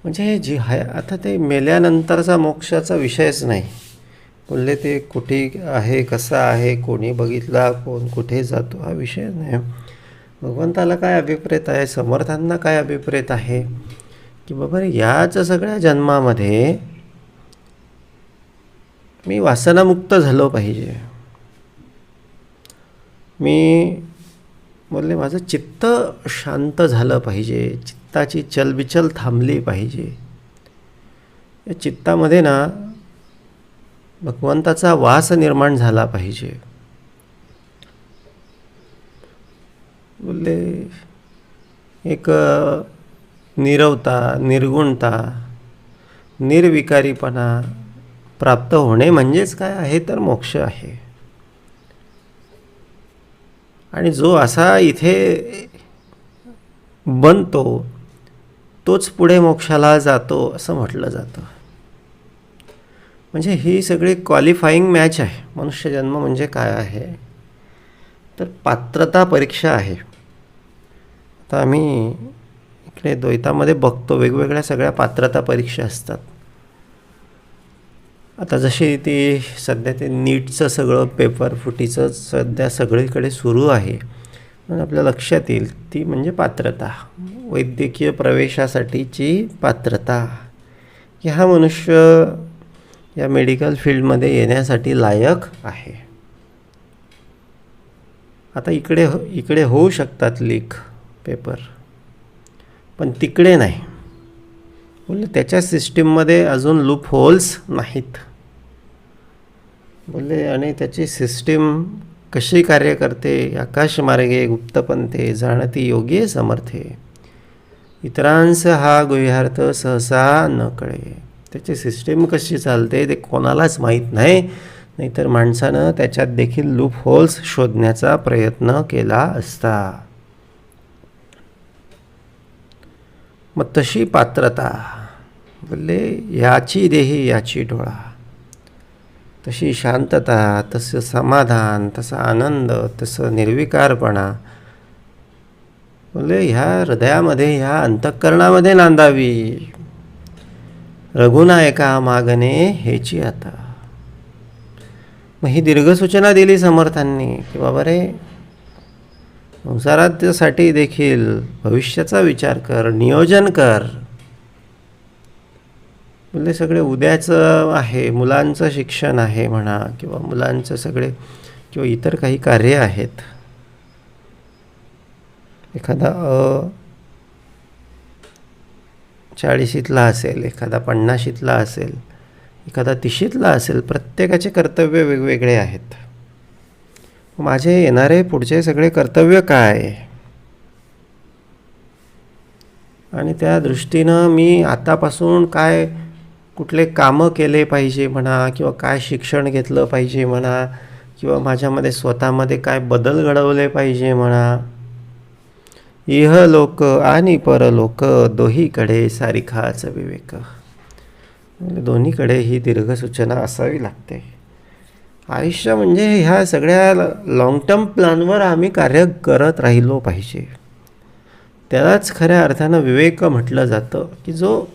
म्हणजे जी आहे आता ते मेल्यानंतरचा मोक्षाचा विषयच नाही. बोलले ते कुठे आहे, कसा आहे, कोणी बघितला, कोण कुठे जातो, हा विषय नाही. भगवंताला काय अभिप्रेत आहे, समर्थांना काय अभिप्रेत आहे, की बाबा याच सगळ्या जन्मामध्ये मी वासनामुक्त झालो पाहिजे. मी बोलले माझं चित्त शांत झालं पाहिजे, चित्ताची चलबिचल थांबली पाहिजे. या चित्तामध्ये ना भगवंताचा वास निर्माण झाला पाहिजे. बोलले एक निरवता, निर्गुणता, निर्विकारीपणा प्राप्त होणे म्हणजेच काय आहे, तर मोक्ष आहे. आणि जो असा इथे बनतो तोच पुढे मोक्षाला जातो असं म्हटलं जातं. म्हणजे ही सगळी क्वालिफाईंग मॅच आहे. मनुष्यजन्म म्हणजे काय आहे, तर पात्रता परीक्षा आहे. आता आम्ही इकडे द्वैतामध्ये बघतो वेगवेगळ्या सगळ्या पात्रता परीक्षा असतात. आता जशी ती सध्या ते नीटचं सगळं पेपर फुटीचं सध्या सगळीकडे सुरू आहे, पण आपल्या लक्षात येईल ती म्हणजे पात्रता, वैद्यकीय प्रवेशासाठीची पात्रता, की हा मनुष्य या मेडिकल फील्डमध्ये येण्यासाठी लायक आहे. आता इकडे होऊ शकतात लीक पेपर, पण तिकडे नाही. बोलले त्याच्या सिस्टीममध्ये अजून लूप होल्स नाहीत. बोलले आणि त्याची सिस्टीम कशी कार्य करते, आकाशमार्गे गुप्तपंथे जाणती योगी समर्थे, इतरांस हा गुह्यार्थ सहसा न कळे. त्याची सिस्टीम कशी चालते ते कोणालाच माहीत नाही, नाहीतर माणसानं त्याच्यात देखील लूप होल्स शोधण्याचा प्रयत्न केला असता. मग तशी पात्रता, बोलले याची देही याची डोळा, तशी शांतता, तसं समाधान, तसा आनंद, तसं निर्विकारपणा, बोलले ह्या हृदयामध्ये ह्या अंतःकरणामध्ये नांदावी. रघुनायका मागणे हेची आता. मग ही दीर्घ सूचना दिली समर्थांनी की बाबा रे संसारासाठी देखील भविष्याचा विचार कर, नियोजन कर. बोलले सगळे उद्याचं आहे, मुलांचं शिक्षण आहे म्हणा, किंवा मुलांचं सगळे किंवा इतर काही कार्य आहेत. एखादा 40ला असेल, एखादा 50ला असेल, एखादा 30ला असेल. प्रत्येकाचे कर्तव्य वेगवेगळे आहेत. माझे येणारे पुढचे सगळे कर्तव्य काय, आणि त्या दृष्टीनं मी आतापासून काय कुठले कामं केले पाहिजे म्हणा, किंवा काय शिक्षण घेतलं पाहिजे म्हणा, किंवा माझ्यामध्ये स्वतःमध्ये काय बदल घडवले पाहिजे म्हणा. इहलोक आणि परलोक दोहीकडे सारिखाच विवेक. दोन्हीकडे ही दीर्घ सूचना असावी लागते. आयुष्य म्हणजे ह्या सगळ्या लॉंग टर्म प्लॅनवर आम्ही कार्य करत राहिलो पाहिजे. त्यालाच खऱ्या अर्थानं विवेक म्हटलं जातं, की जो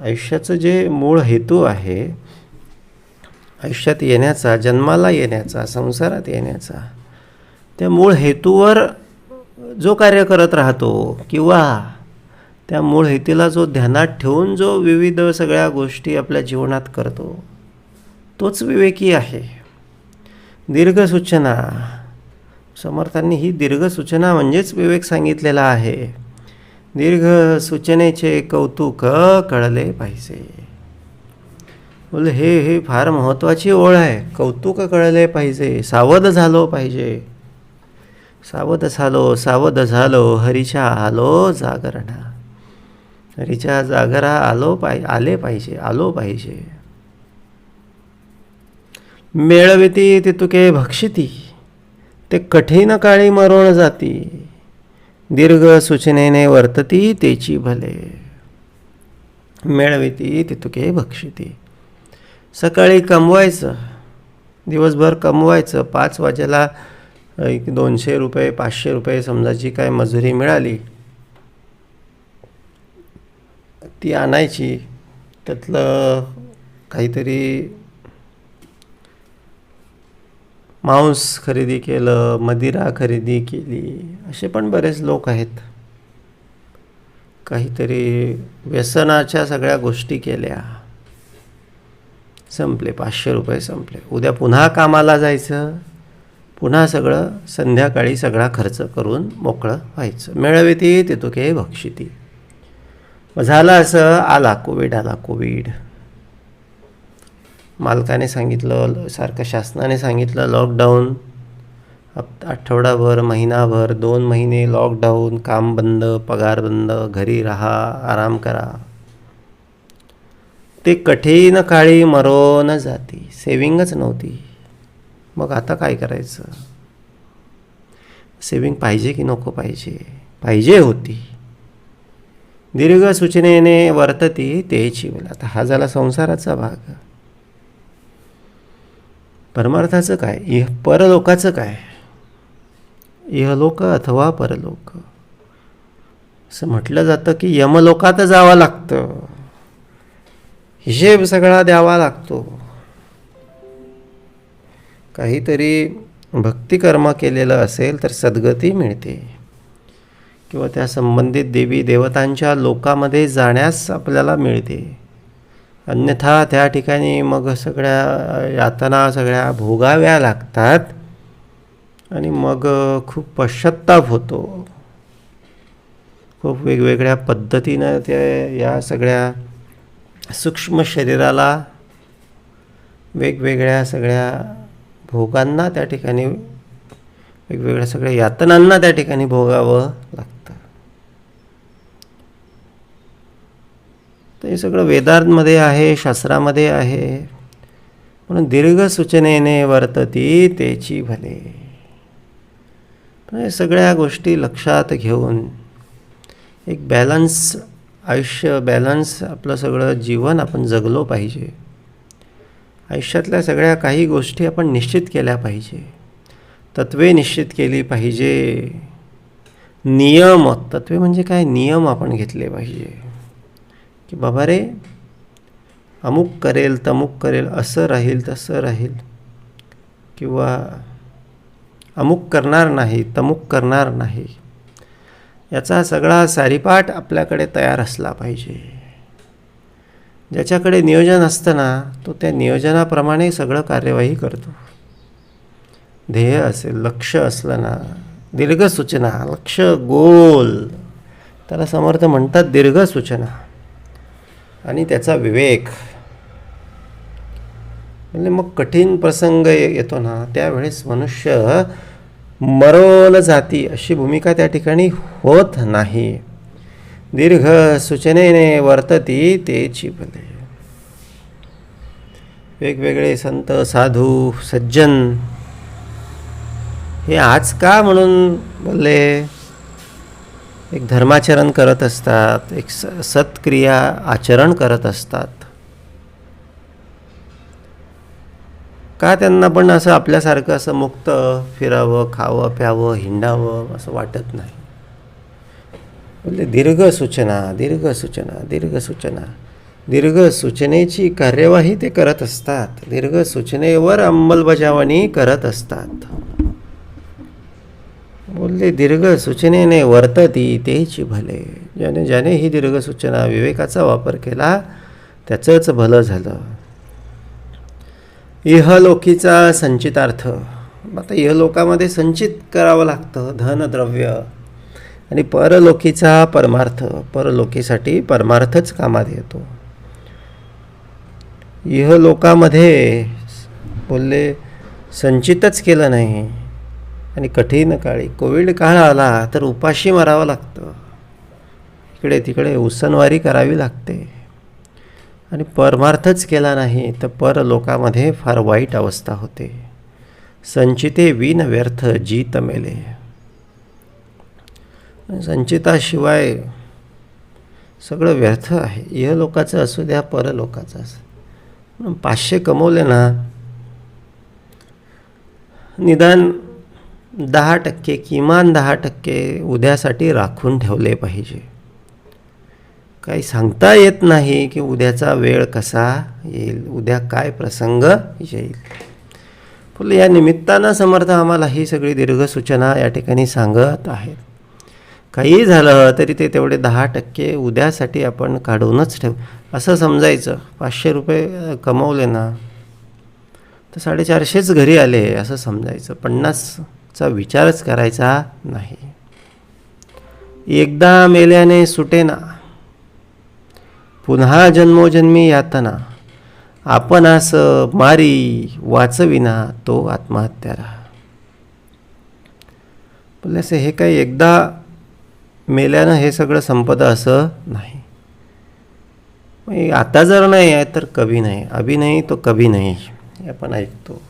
आयुष्याचं जे मूळ हेतू आहे, आयुष्यात येण्याचा, जन्माला येण्याचा, संसारात येण्याचा, त्या मूळ हेतूवर जो कार्य करत राहतो, किंवा त्या मूळ हेतूला जो ध्यानात ठेवून जो विविध सगळ्या गोष्टी आपल्या जीवनात करतो, तोच विवेकी आहे. दीर्घ सूचना, समर्थांनी ही दीर्घ सूचना म्हणजेच विवेक सांगितलेला आहे. दीर्घ सूचनेचे कौतुक कळले पाहिजे. बोले हे फार महत्त्वाची ओळ आहे. कौतुक कळले पाहिजे, सावध झालो पाहिजे. सावध झालो हरीच्या आलो जागरणा. हरीच्या जागरा आले पाहिजे. मेळविती तितुके भक्षिती, ते कठीण काळी मरोण जाती. दीर्घ सूचनेने वर्तती तेची भले. मेळविती तितुके भक्षिती. सकाळी कमवायचं, दिवसभर कमवायचं. 5 वाजेला 200 रुपये 500 रुपये समजा जी काय मजुरी मिळाली ती आणायची. त्यातलं काहीतरी मांस खरेदी केलं, मदिरा खरेदी केली. असे पण बरेच लोक आहेत. काहीतरी व्यसनाच्या सगळ्या गोष्टी केल्या, संपले 500 रुपये संपले. उद्या पुन्हा कामाला जायचं, पुन्हा सगळं संध्याकाळी सगळा खर्च करून मोकळं व्हायचं. मेळविती तितुके भक्षिती. झालं असं, आला कोविड. मालकाने सांगितलं, सारखं शासनाने सांगितलं लॉकडाऊन, आठवडाभर, महिनाभर, 2 महिने लॉकडाऊन, काम बंद, पगार बंद, घरी राहा, आराम करा. ते कठीण काळी मरोन जाती. सेविंगच नव्हती. मग आता काय करायचं? सेविंग पाहिजे की नको पाहिजे? पाहिजे होती. दीर्घ सूचनेने वर्तती तेची भले. आता हा झाला संसाराचा भाग. परमार्थाचं काय? परलोकाचं काय? इहलोक अथवा परलोक. असं म्हटलं जातं की यमलोकात जावं लागतं, हिशेब सगळा द्यावा लागतो. काहीतरी भक्तिकर्म केलेलं असेल तर सद्गती मिळते, किंवा त्या संबंधित देवी देवतांच्या लोकामध्ये जाण्यास आपल्याला मिळते. अन्यथा त्या ठिकाणी मग सगळ्या यातना सगळ्या भोगाव्या लागतात आणि मग खूप पश्चात्ताप होतो. खूप वेगवेगळ्या पद्धतीनं त्या या सगळ्या सूक्ष्म शरीराला वेगवेगळ्या सगळ्या भोगांना त्या ठिकाणी, वेगवेगळ्या सगळ्या यातनांना त्या ठिकाणी भोगावं लागतं. तर हे सगळं वेदांमध्ये आहे, शास्त्रामध्ये आहे. म्हणून दीर्घ सूचनेने वर्तती तेची भले. पण सगळ्या गोष्टी लक्षात घेऊन एक बॅलन्स आयुष्य, बॅलन्स आपलं सगळं जीवन आपण जगलो पाहिजे. आयुष्यातल्या सगळ्या काही गोष्टी आपण निश्चित केल्या पाहिजे. तत्वे निश्चित केली पाहिजे. नियम, तत्वे म्हणजे काय? नियम आपण घेतले पाहिजे की बाबा रे, अमुक करेल तमुक करेल, असं राहील तसं राहील, किंवा अमुक करणार नाही तमुक करणार नाही. याचा सगळा सारीपाट आपल्याकडे तयार असला पाहिजे. ज्याच्याकडे नियोजन असतं ना, तो त्या नियोजनाप्रमाणे सगळं कार्यवाही करतो. ध्येय असेल, लक्ष असलं ना, दीर्घ सूचना, लक्ष गोल, त्याला समर्थ म्हणतात दीर्घ सूचना. आणि त्याचा विवेक म्हणजे मग कठीण प्रसंग येतो ना, त्यावेळेस मनुष्य मरोन जाती अशी भूमिका त्या ठिकाणी होत नाही. दीर्घ सूचनेने वर्तती तेची भले. वेगवेगळे संत साधू सज्जन हे आज का म्हणून बोलले, एक धर्माचरण करत असतात, एक सत्क्रिया आचरण करत असतात. का त्यांना पण असं आपल्यासारखं असं मुक्त फिरावं, खावं प्यावं हिंडावं असं वाटत नाही. बोलले दीर्घ सूचना, दीर्घ सूचना, दीर्घ सूचना. दीर्घ सूचनेची कार्यवाही ते करत असतात, दीर्घ सूचनेवर अंमलबजावणी करत असतात. बोलले दीर्घ सूचनेने वर्तती तेची भले. ज्याने ज्याने ही दीर्घ सूचना विवेकाचा वापर केला त्याचंच भलं झालं. इहलोकीचा संचितार्थ. आता इहलोकामध्ये संचित करावं लागतं धनद्रव्य, आणि परलोकीचा परमार्थ. परलोकीसाठी परमार्थच कामात येतो. इहलोकामध्ये बोलले संचितच केलं नाही, आणि कठीण काळी कोविड काळ आला तर उपाशी मारावं लागतं, इकडे तिकडे उसनवारी करावी लागते, आणि परमार्थच केला नाही तर परलोकामध्ये फार वाईट अवस्था होते. संचिते विन व्यर्थ जीत मेले. संचिताशिवाय सगळं व्यर्थ आहे. इहलोकाचं असू द्या परलोकाचं असं. 500 कमवले ना, निदान 10% किमान 10% उद्यासाठी राखून ठेवले पाहिजे. काही सांगता येत नाही की उद्याचा वेळ कसा येईल, उद्या काय प्रसंग येईल. फुले या निमित्तानं समर्थ आम्हाला ही सगळी दीर्घ सूचना या ठिकाणी सांगत आहेत. काही झालं तरी ते तेवढे 10% उद्यासाठी आपण काढूनच ठेवू असं समजायचं. 500 रुपये कमवले ना तर 450 घरी आले असं समजायचं. 50चा विचारच करायचा नाही. एकदा मेल्याने सुटेना, पुन्हा जन्मोजन्मी यातना. आपणास मारी वाचविना तो आत्महत्यारा. बोलले असे हे काही एकदा मेल्यानं हे सगळं संपदा असं नाही. आता जर नाही आहे तर कभी नाही. अभी नाही तो कभी नाही हे आपण ऐकतो.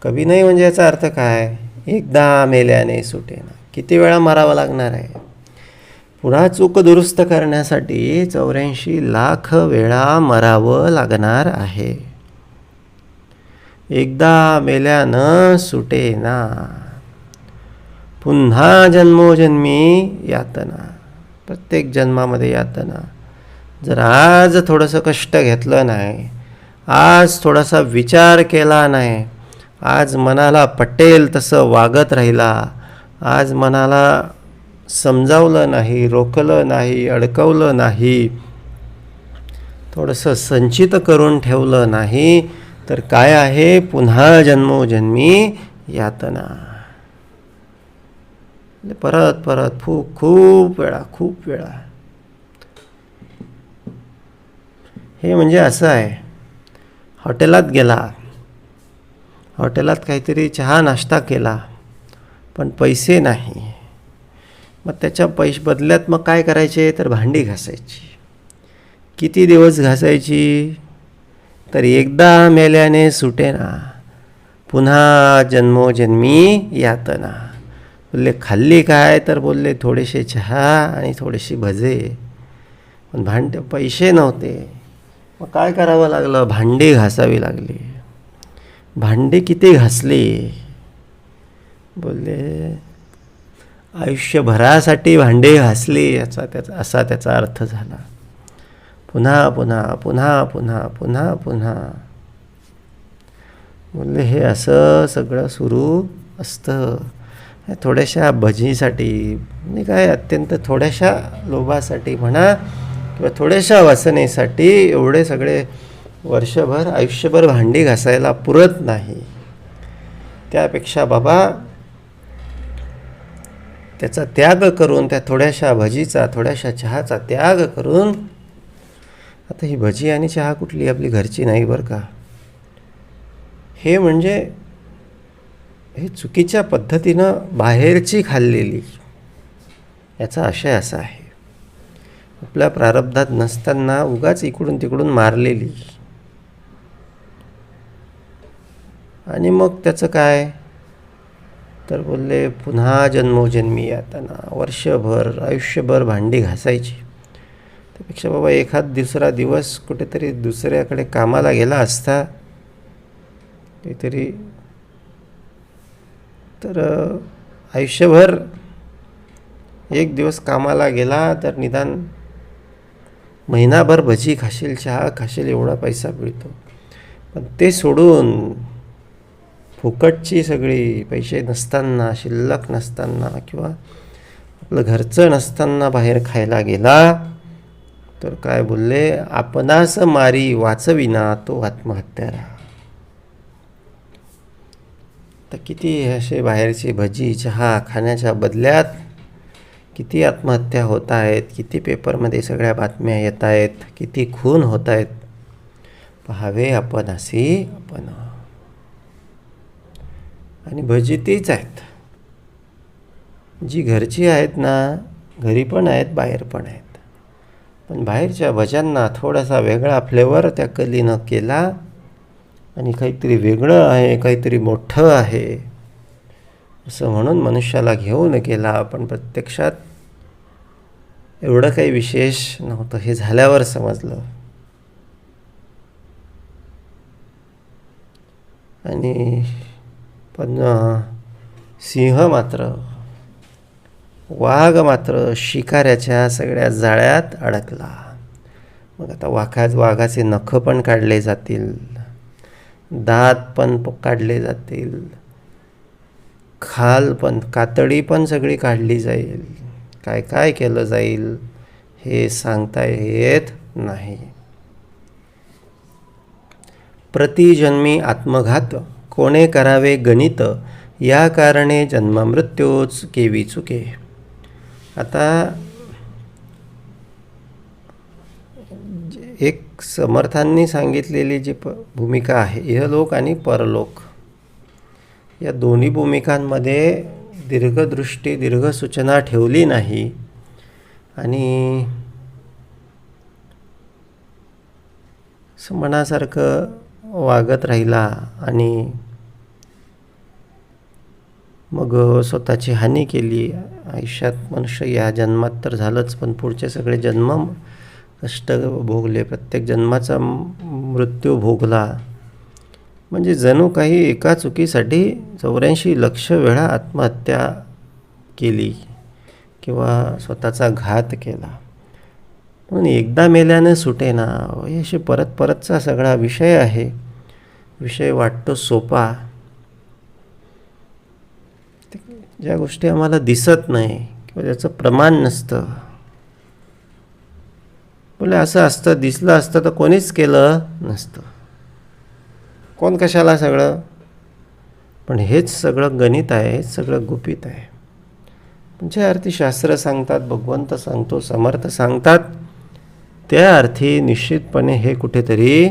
कभी नाही म्हणजे याचा अर्थ काय, एकदा मेल्याने सुटेना. किती वेळा मरावं लागणार आहे. पुन्हा चूक दुरुस्त करण्यासाठी 84 लाख वेळा मरावं लागणार आहे. एकदा मेल्यानं सुटेना, पुन्हा जन्मोजन्मी यातना. प्रत्येक जन्मामध्ये यातना. जर आज थोडंसं कष्ट घेतलं नाही, आज थोडासा विचार केला नाही, आज मनाला पटेल तसं वागत राहिला, आज मनाला समजावलं नाही, रोखलं नाही, अडकवलं नाही, थोडंसं संचित करून ठेवलं नाही तर काय आहे, पुन्हा जन्मोजन्मी यातना. परत परत खूप वेळा. हे म्हणजे असं आहे, हॉटेलात गेला, हॉटेलात काहीतरी चहा नाश्ता केला पण पैसे नाही. मग त्याच्या बदल्यात मग काय करायचे तर भांडी घासायची. किती दिवस घासायची तर एकदा मेल्याने सुटेना, पुन्हा जन्मोजन्मी यातना. बोलले खाल्ली काय तर बोलले थोडेसे चहा आणि थोडेसे भजे, पण पैसे नव्हते. मग काय करावं लागलं, भांडी घासावी लागली. भांडी किती घासली, बोलले आयुष्यभरासाठी भांडी घासली असा त्याचा अर्थ झाला. पुन्हा पुन्हा पुन्हा पुन्हा पुन्हा पुन्हा. बोलले हे असं सगळं सुरू असतं. थोड्याशा भजीसाठी म्हणजे काय, अत्यंत थोड्याशा लोभासाठी म्हणा किंवा थोड्याशा वासनेसाठी एवढे सगळे वर्षभर आयुष्यभर भांडी घासायला पुरत नाही. त्यापेक्षा बाबा त्याचा त्याग करून, त्या थोड्याशा भजीचा थोड्याशा चहाचा त्याग करून, आता ही भजी आणि चहा कुठली आपली घरची नाही बरं का, हे म्हणजे हे चुकीच्या पद्धतीनं बाहेरची खाल्लेली, याचा आशय असा आहे. आपल्या प्रारब्धात नसताना उगाच इकडून तिकडून मारलेली. आणि मग त्याचं काय, तर बोलले पुन्हा जन्मोजन्मी यातना, वर्षभर आयुष्यभर भांडी घासायची. त्यापेक्षा बाबा एखाद दुसरा दिवस कुठेतरी दुसऱ्याकडे कामाला गेला असता काहीतरी, तर आयुष्यभर एक दिवस कामाला गेला तर निदान महिनाभर भजी खाशील, चहा खाशील, एवढा पैसा मिळतो. पण ते सोडून फुकटची सगळी, पैसे नसताना, शिल्लक नसताना किंवा आपलं घरचं नसताना बाहेर खायला गेला, तर काय बोलले, आपणास मारी वाचविना तो आत्महत्यारा. तर किती असे बाहेरची भजी चहा खाण्याच्या बदल्यात किती आत्महत्या होत आहेत, किती पेपरमध्ये सगळ्या बातम्या येत आहेत, किती खून होत आहेत. पहावे आपण असे आपण. आणि भजी तीच आहेत जी घरची आहेत ना, घरी पण आहेत बाहेर पण आहेत. पण बाहेरच्या भज्यांना थोडासा वेगळा फ्लेवर त्या कलीनं केला आणि काहीतरी वेगळं आहे, काहीतरी मोठं आहे असं म्हणून मनुष्याला घेऊन गेला. पण प्रत्यक्षात एवढं काही विशेष नव्हतं, हे झाल्यावर समजलं. आणि पण सिंह मात्र, वाघ मात्र शिकाऱ्याच्या सगळ्या जाळ्यात अडकला. मग आता वाघाचे नख पण काढले जातील, दात पण काढले जातील, खाल पण, कातडी पण सगळी काढली जाईल. काय काय केलं जाईल हे सांगता येत नाही. प्रतिजन्मी आत्मघात कोणे करावे गणित, या कारणे जन्ममृत्यूच केवी चुके. आता एक समर्थांनी सांगितलेली जी भूमिका आहे, इहलोक आणि परलोक, या दोन्ही भूमिकांमध्ये दीर्घदृष्टी, दीर्घसूचना ठेवली नाही आणि मनासारखं वागत राहिला आणि मग स्वतःची हानी केली. आयुष्यात मनुष्य या जन्मात तर झालंच, पण पुढचे सगळे जन्म कष्ट भोगले, प्रत्येक जन्माचा मृत्यू भोगला. म्हणजे जणू काही एका चुकीसाठी 84 लक्ष वेळा आत्महत्या केली किंवा स्वतःचा घात केला. म्हणून एकदा मेल्यानं सुटे ना, हे असे परत परतचा सगळा विषय आहे. विषय वाटतो सोपा, ज्या गोष्टी आम्हाला दिसत नाही किंवा ज्याचं प्रमाण नसतं. बोले असं असतं, दिसलं असतं तर कोणीच केलं नसतं, कोण कशाला सगळं. पण हेच सगळं गणित आहे, हेच सगळं गुपित आहे. ज्या अर्थी शास्त्र सांगतात, भगवंत सांगतो, समर्थ सांगतात, त्या अर्थी निश्चितपणे हे कुठेतरी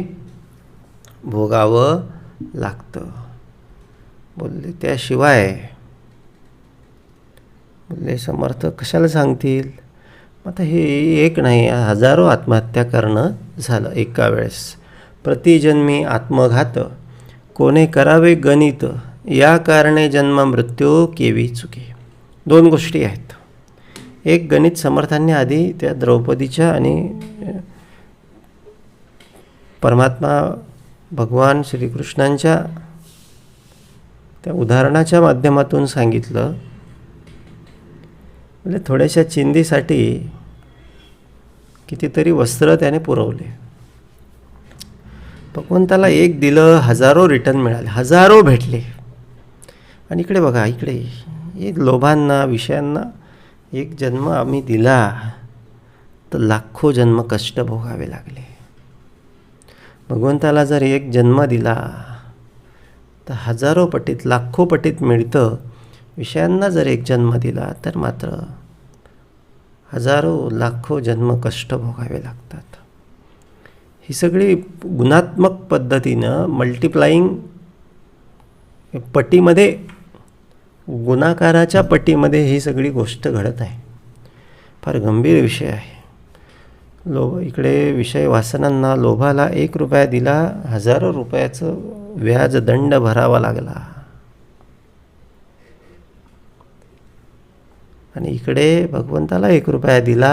भोगावं लागतं. बोलले त्याशिवाय, बोलले समर्थ कशाला सांगतील. आता हे एक नाही, हजारो आत्महत्या करणं झालं एका वेळेस. प्रतिजन्मी आत्मघात कोणे करावे गणित, या कारणे जन्म मृत्यू केवी चुके. दोन गोष्टी आहेत. एक गणित समर्थांनी आधी त्या द्रौपदीच्या आणि परमात्मा भगवान श्रीकृष्णांच्या त्या उदाहरणाच्या माध्यमातून सांगितलं. म्हणजे थोड्याशा चिंधीसाठी कितीतरी वस्त्र त्याने पुरवले. भगवंताला एक दिलं, हजारो रिटर्न मिळाले, हजारो भेटले. आणि इकडे बघा, इकडे एक लोभांना, विषयांना एक जन्म आम्ही दिला तर लाखो जन्म कष्ट भोगावे लागले. भगवंताला जर एक जन्म दिला तर हजारो पटीत, लाखो पटीत मिळतं. विषयांना जर एक जन्म दिला तर मात्र हजारो लाखो जन्म कष्ट भोगावे लागतात. ही सगळी गुणात्मक पद्धतीनं मल्टिप्लाईंग पटीमध्ये, गुणाकाराच्या पटीमध्ये ही सगळी गोष्ट घडत आहे. फार गंभीर विषय आहे. इकडे विषय वासनांना, लोभाला 1 रुपया दिला, हजारो रुपयाचं व्याज दंड भरावा लागला. आणि इकडे भगवंताला 1 रुपया दिला,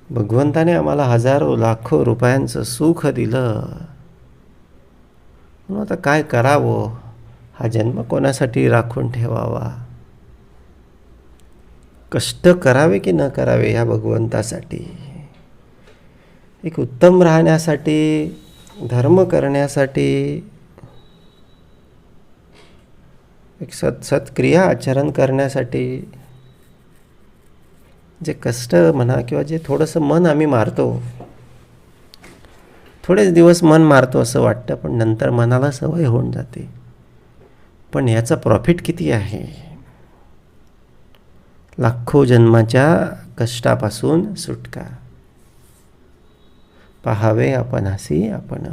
भगवंताने आम्हाला हजारो लाखो रुपयांचं सुख दिलं. म्हणून आता काय करावं? हा जन्म कोणासाठी राखून ठेवावा? कष्ट करावे की न करावे ह्या भगवंतासाठी? एक उत्तम राहण्यासाठी, धर्म करण्यासाठी, एक सत्क्रिया आचरण करण्यासाठी जे कष्ट म्हणा किंवा जे थोडंसं मन आम्ही मारतो, थोडेच दिवस मन मारतो असं वाटतं, पण नंतर मनाला सवय होऊन जाते. पण याचा प्रॉफिट किती आहे? लाखो जन्माच्या कष्टापासून सुटका. पाहावे आपणासी आपण.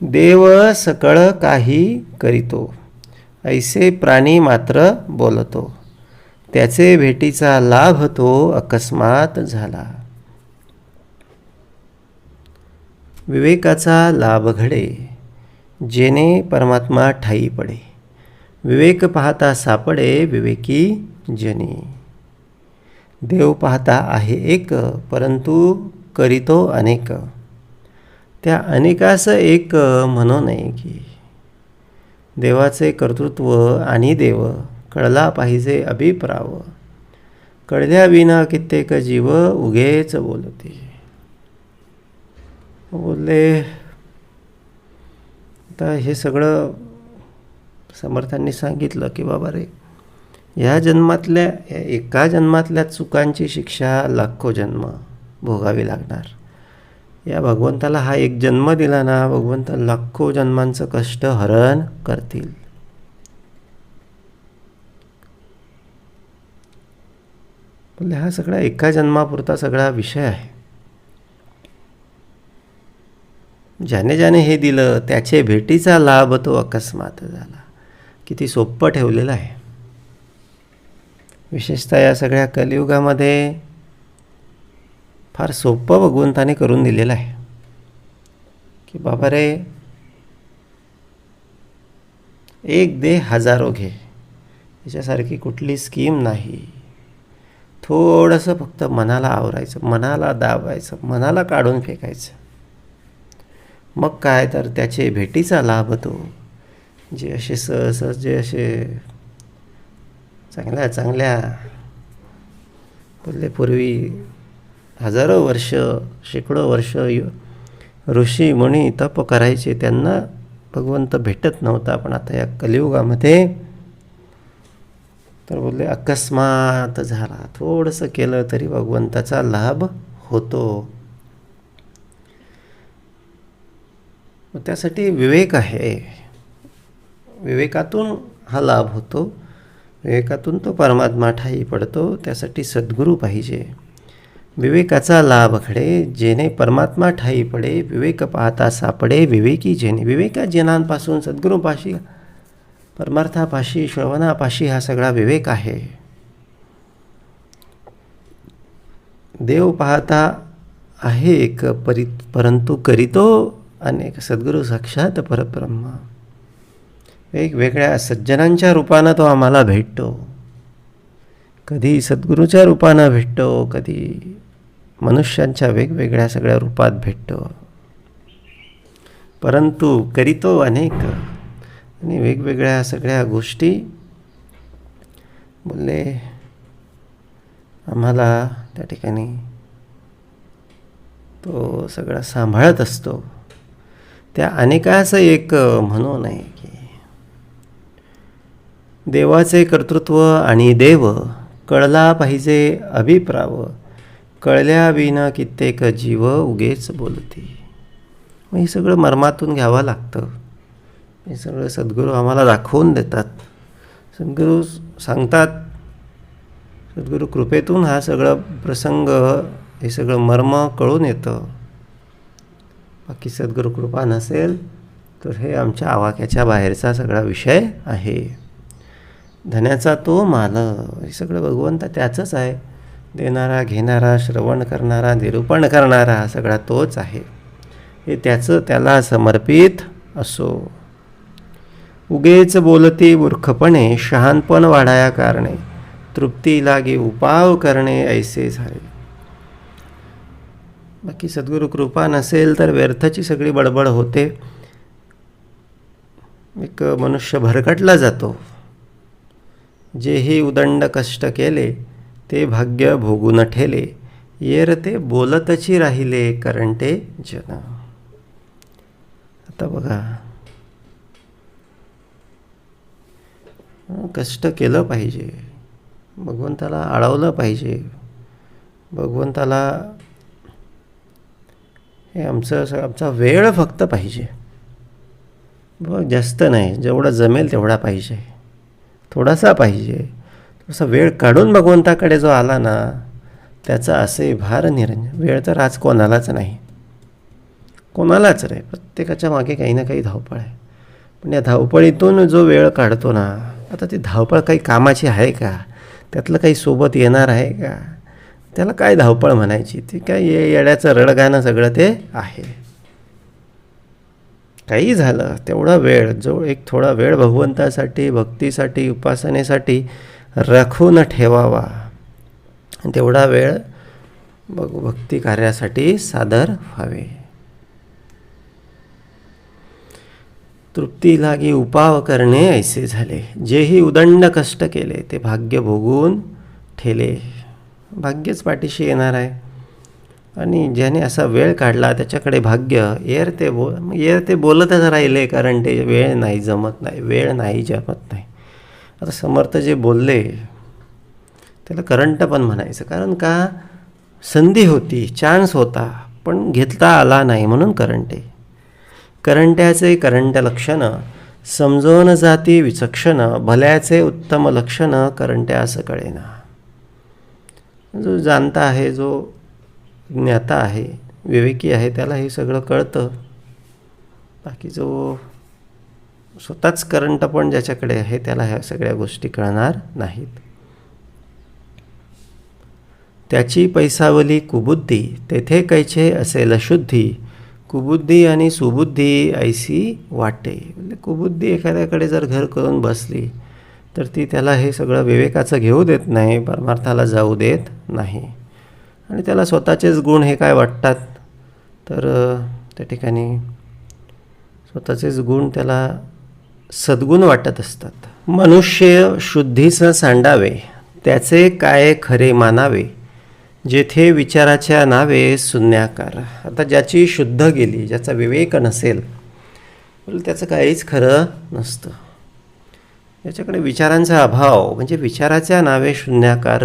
देव सकळ काही करीतो, ऐसे प्राणी मात्र बोलतो. त्याचे भेटीचा लाभ तो अकस्मात झाला. विवेकाचा लाभ घडे, जेणे परमात्मा ठाई पडे. विवेक पाहता सापडे, विवेकी जनी. देव पाहता आहे एक, परंतु करीतो अनेक. त्या अनेकास एक म्हणू नये की. देवाचे कर्तृत्व आणि देव कळला पाहिजे अभिप्राव. कळल्याविना कित्येक जीव उगेच बोलते. बोलले आता हे सगळं समर्थांनी सांगितलं की बाबा रे, या एका जन्मातल्या चुकांची शिक्षा लाखो जन्म भोगावी लागणार. या भगवंताला हा एक जन्म दिला ना, भगवंत लाखो जन्मांचं कष्ट हरण करतील. बोलले हा सगळा एका जन्मापुरता सगळा विषय आहे. ज्याने ज्याने हे दिलं त्याचे भेटीचा लाभ तो अकस्मात झाला. किती सोपं ठेवलेलं आहे. विशेषतः या सगळ्या कलियुगामध्ये फार सोपं भगवंताने करून दिलेलं आहे की बाबा रे, एक दे हजारो घे. याच्यासारखी कुठली स्कीम नाही. थोडंसं फक्त मनाला आवरायचं, मनाला दाबायचं, मनाला काढून फेकायचं. मग काय तर त्याचे भेटीचा लाभ तो. जे असे सहज जे असे चांगल्या चांगल्या बोलले पूर्वी हजारो वर्ष, शेकडो वर्ष ऋषी मुनी तप करायचे, त्यांना भगवंत भेटत नव्हता. पण आता या कलियुगामध्ये तर बोलले अकस्मात झाला. थोडंसं केलं तरी भगवंताचा लाभ होतो. त्यासाठी विवेक आहे. विवेकातून हा लाभ होतो. विवेकातून तो परमात्मा ठाई पडतो. त्यासाठी सद्गुरू पाहिजे. विवेकाचा लाभ घडे, जेणे परमात्मा ठाई पडे. विवेक पाहता सापडे, विवेकी जेणे. विवेकाजनांपासून सद्गुरूपाशी, परमार्थापाशी, श्रवणापाशी हा सगळा विवेक आहे. देव पाहता आहे एक, परंतु करीतो अनेक. सद्गुरू साक्षात परब्रह्म. वेगवेगळ्या सज्जनांच्या रूपानं तो आम्हाला भेटतो. कधी सद्गुरूच्या रूपानं भेटतो, कधी मनुष्यांच्या वेगवेगळ्या सगळ्या रूपात भेटतो. परंतु करीतो अनेक. आणि वेगवेगळ्या सगळ्या गोष्टी बोलले आम्हाला त्या ठिकाणी तो सगळा सांभाळत असतो. त्या अनेकास एक म्हणू नये की. देवाचे कर्तृत्व आणि देव कळला पाहिजे अभिप्राव. कळल्याविना कित्येक जीव उगेच बोलते. मग हे सगळं मर्मातून घ्यावं लागतं. हे सगळं सद्गुरू आम्हाला दाखवून देतात. सद्गुरू सांगतात. सद्गुरू कृपेतून हा सगळं प्रसंग, हे सगळं मर्म कळून येतं. बाकी सद्गुरू कृपा नसेल तर हे आमच्या आवाक्याच्या बाहेरचा सगळा विषय आहे. धन्याचा तो माल, हे सगळं भगवंत त्याचंच आहे. देणारा, घेणारा, श्रवण करणारा, निरूपण करणारा हा सगळा तोच आहे. हे त्याचं त्याला समर्पित असो. उगेच बोलती मूर्खपणे, शहाणपण वाढाया कारणे, तृप्ती लागे उपाव करणे ऐसे झाले. बाकी सद्गुरु कृपा नसेल तर व्यर्थाची सगळी बडबड होते. एक मनुष्य भरकटला जातो. जेही उदंड कष्ट केले, ते भाग्य भोगून ठेले, येर ते बोलतची राहिले करंटे जन. आता बघा, कष्ट केलं पाहिजे, भगवंताला आळवलं पाहिजे, भगवंताला हे आमचा वेळ फक्त पाहिजे. बघ, जास्त नाही, जेवढं जमेल तेवढा पाहिजे, थोडासा पाहिजे. तसा वेळ काढून भगवंताकडे जो आला ना, त्याचा असे भार निरंजन. वेळ तर आज कोणालाच नाही, कोणालाच नाही. प्रत्येकाच्या मागे काही ना काही धावपळ आहे. पण या धावपळीतून जो वेळ काढतो ना, आता ती धावपळ काही कामाची आहे का? त्यातलं काही सोबत येणार आहे का? त्याला काय धावपळ म्हणायची? ती काय येड्याचं रडगाणं सगळं ते आहे. काही झालं तेवढा वेळ, जो एक थोडा वेळ भगवंतासाठी, भक्तीसाठी, उपासनेसाठी राखून ठेवावा, तेवढा वेळ भक्ती कार्यासाठी सादर व्हावे. तृप्ती लागी उपाव करणे ऐसे झाले, जेही उदंड कष्ट केले, ते भाग्य भोगून ठेले. भाग्यच पाठीशी येणार आहे. आणि ज्याने असा वेळ काढला त्याच्याकडे भाग्य येर ते बोलतच राहिले, कारण ते वेळ नाही जमत नाही, वेळ नाही जमत नाही. आता समर्थ जे बोलले त्याला करंट पण म्हणायचं. कारण का? संधी होती, चान्स होता, पण घेतला आला नाही, म्हणून करंटे. करंट्याचे करंट लक्षण, समजून जाती विचक्षण, भल्याचे उत्तम लक्षण करंट्या असं कळेना. जो जाणता आहे, जो ज्ञाता आहे, विवेकी आहे, त्याला हे सगळं कळतं. बाकी जो स्वतःच करंट पण ज्याच्याकडे आहे त्याला ह्या सगळ्या गोष्टी कळणार नाहीत. त्याची पैसावली कुबुद्धी, तेथे कैचे असेल शुद्धी, कुबुद्धी आणि सुबुद्धी ऐसी वाटे. म्हणजे कुबुद्धी एखाद्याकडे जर घर करून बसली तर ती त्याला हे सगळं विवेकाचं घेऊ देत नाही, परमार्थाला जाऊ देत नाही. आणि त्याला स्वतःचेच गुण हे काय वाटतात, तर त्या ठिकाणी स्वतःचेच गुण त्याला सद्गुण वाटत असतात. मनुष्य शुद्धीस सांडावे, त्याचे काय खरे मानावे, जेथे विचाराच्या नावे शून्याकार. आता ज्याची शुद्ध गेली, ज्याचा विवेक नसेल, त्याचं काहीच खरं नसतं. ज्याच्याकडे विचारांचा अभाव, म्हणजे विचाराच्या नावे शून्याकार,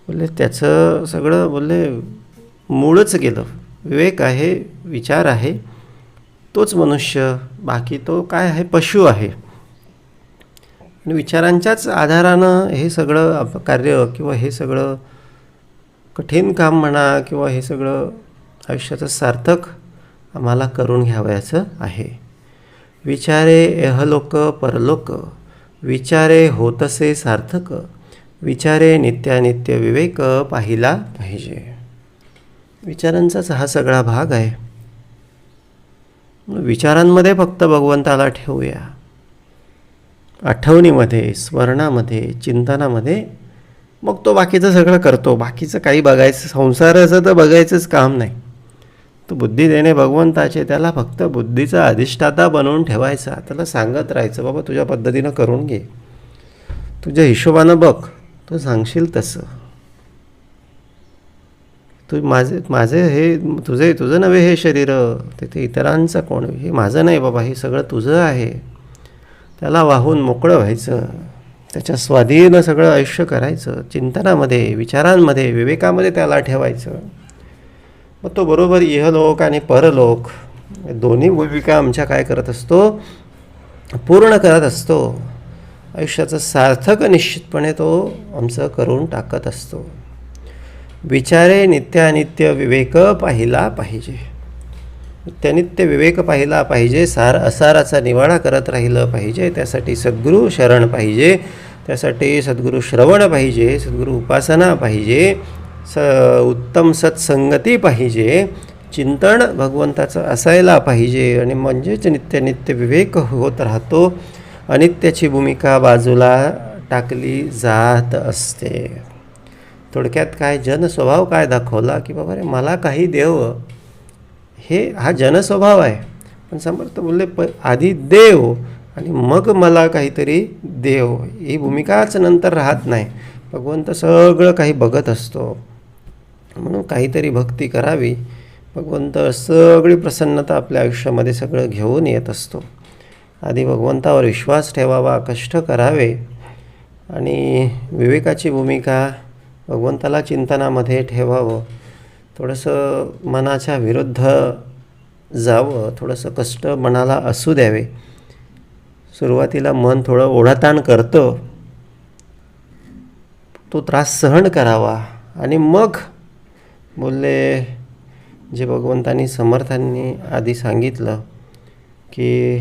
बोलले त्याचं सगळं बोलले मूळच गेलं. विवेक आहे, विचार आहे, तोच मनुष्य. बाकी तो काय आहे? पशु आहे. आणि विचारांच्याच आधारानं हे सगळं कार्य किंवा हे सगळं कठीण काम म्हणा किंवा हे सगळं आयुष्याचं सार्थक आम्हाला करून घ्यावयाचं आहे. विचारे एहलोक परलोक, विचारे होतसे सार्थक, विचारे नित्यानित्य विवेक पाहिला पाहिजे. विचारांचाच हा सगळा भाग आहे. विचारांमध्ये फक्त भगवंताला ठेवूया, आठवणीमध्ये, स्मरणामध्ये, चिंतनामध्ये, मग तो बाकीचं सगळं करतो. बाकीचं काही बघायचं, संसाराचं तर बघायचंच काम नाही. तो बुद्धी देणे भगवंताचे, त्याला फक्त बुद्धीचा अधिष्ठाता बनवून ठेवायचा. त्याला सांगत राहायचं, बाबा तुझ्या पद्धतीनं करून घे, तुझ्या हिशोबानं बघ, तू सांगशील तसं. तू माझे हे तुझं नव्हे हे शरीर, ते इतरांचं कोण, हे माझं नाही बाबा, हे सगळं तुझं आहे. त्याला वाहून मोकळं व्हायचं, त्याच्या स्वाधीन सगळं आयुष्य करायचं. चिंतनामध्ये, विचारांमध्ये, विवेकामध्ये त्याला ठेवायचं. मग तो बरोबर इहलोक आणि परलोक दोन्ही भूमिका आमच्या काय करत असतो? पूर्ण करत असतो. आयुष्याचं सार्थक निश्चितपणे तो आमचं करून टाकत असतो. विचारे नित्यानित्य विवेक पाहिला पाहिजे. नित्यानित्य विवेक पाहिला पाहिजे. सार असाराचा निवाडा करत राहिलं पाहिजे. त्यासाठी सद्गुरू शरण पाहिजे. त्यासाठी सद्गुरू श्रवण पाहिजे, सद्गुरू उपासना पाहिजे, उत्तम सत्संगती पाहिजे, चिंतन भगवंताचं असायला पाहिजे. आणि म्हणजेच नित्य विवेक होत राहतो. अनित्याची भूमिका बाजूला टाकली जात असते. थोडक्यात काय, जनस्वभाव काय दाखवला की बाबा रे मला काही देव, हा जनस्वभाव आहे. पण समर्थ बोलले आधी देव आणि मग मला काहीतरी देव, ही भूमिकाच नंतर राहत नाही. भगवंत सगळं काही बघत असतो. म्हणून काहीतरी भक्ती करावी. भगवंत सगळी प्रसन्नता आपल्या आयुष्यामध्ये सगळं घेऊन येत असतो. आधी भगवंतावर विश्वास ठेवावा, कष्ट करावे आणि विवेकाची भूमिका भगवंताला चिंतनामध्ये ठेवावं. थोडंसं मनाच्या विरुद्ध जावं, थोडंसं कष्ट मनाला असू द्यावे. सुरुवातीला मन थोडं ओढाताण करतं, तो त्रास सहन करावा. आणि मग बोलले जे भगवंतांनी समर्थांनी आधी सांगितलं की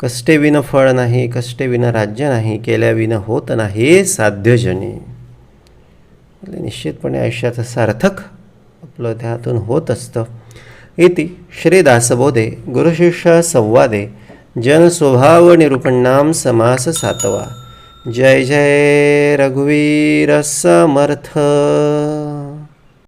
कष्टे विन फळ नाही, कष्टे विन राज्य नाही, केल्या विन होत नाही साध्यजनी. म्हणजे निश्चितपणे आयुष्याचं सार्थक आपलं त्यातून होत असतं. इति श्रीदासबोधे गुरुशिष्य संवादे जनस्वभाव निरूपणाम समास 7वा. जय जय रघुवीर समर्थ.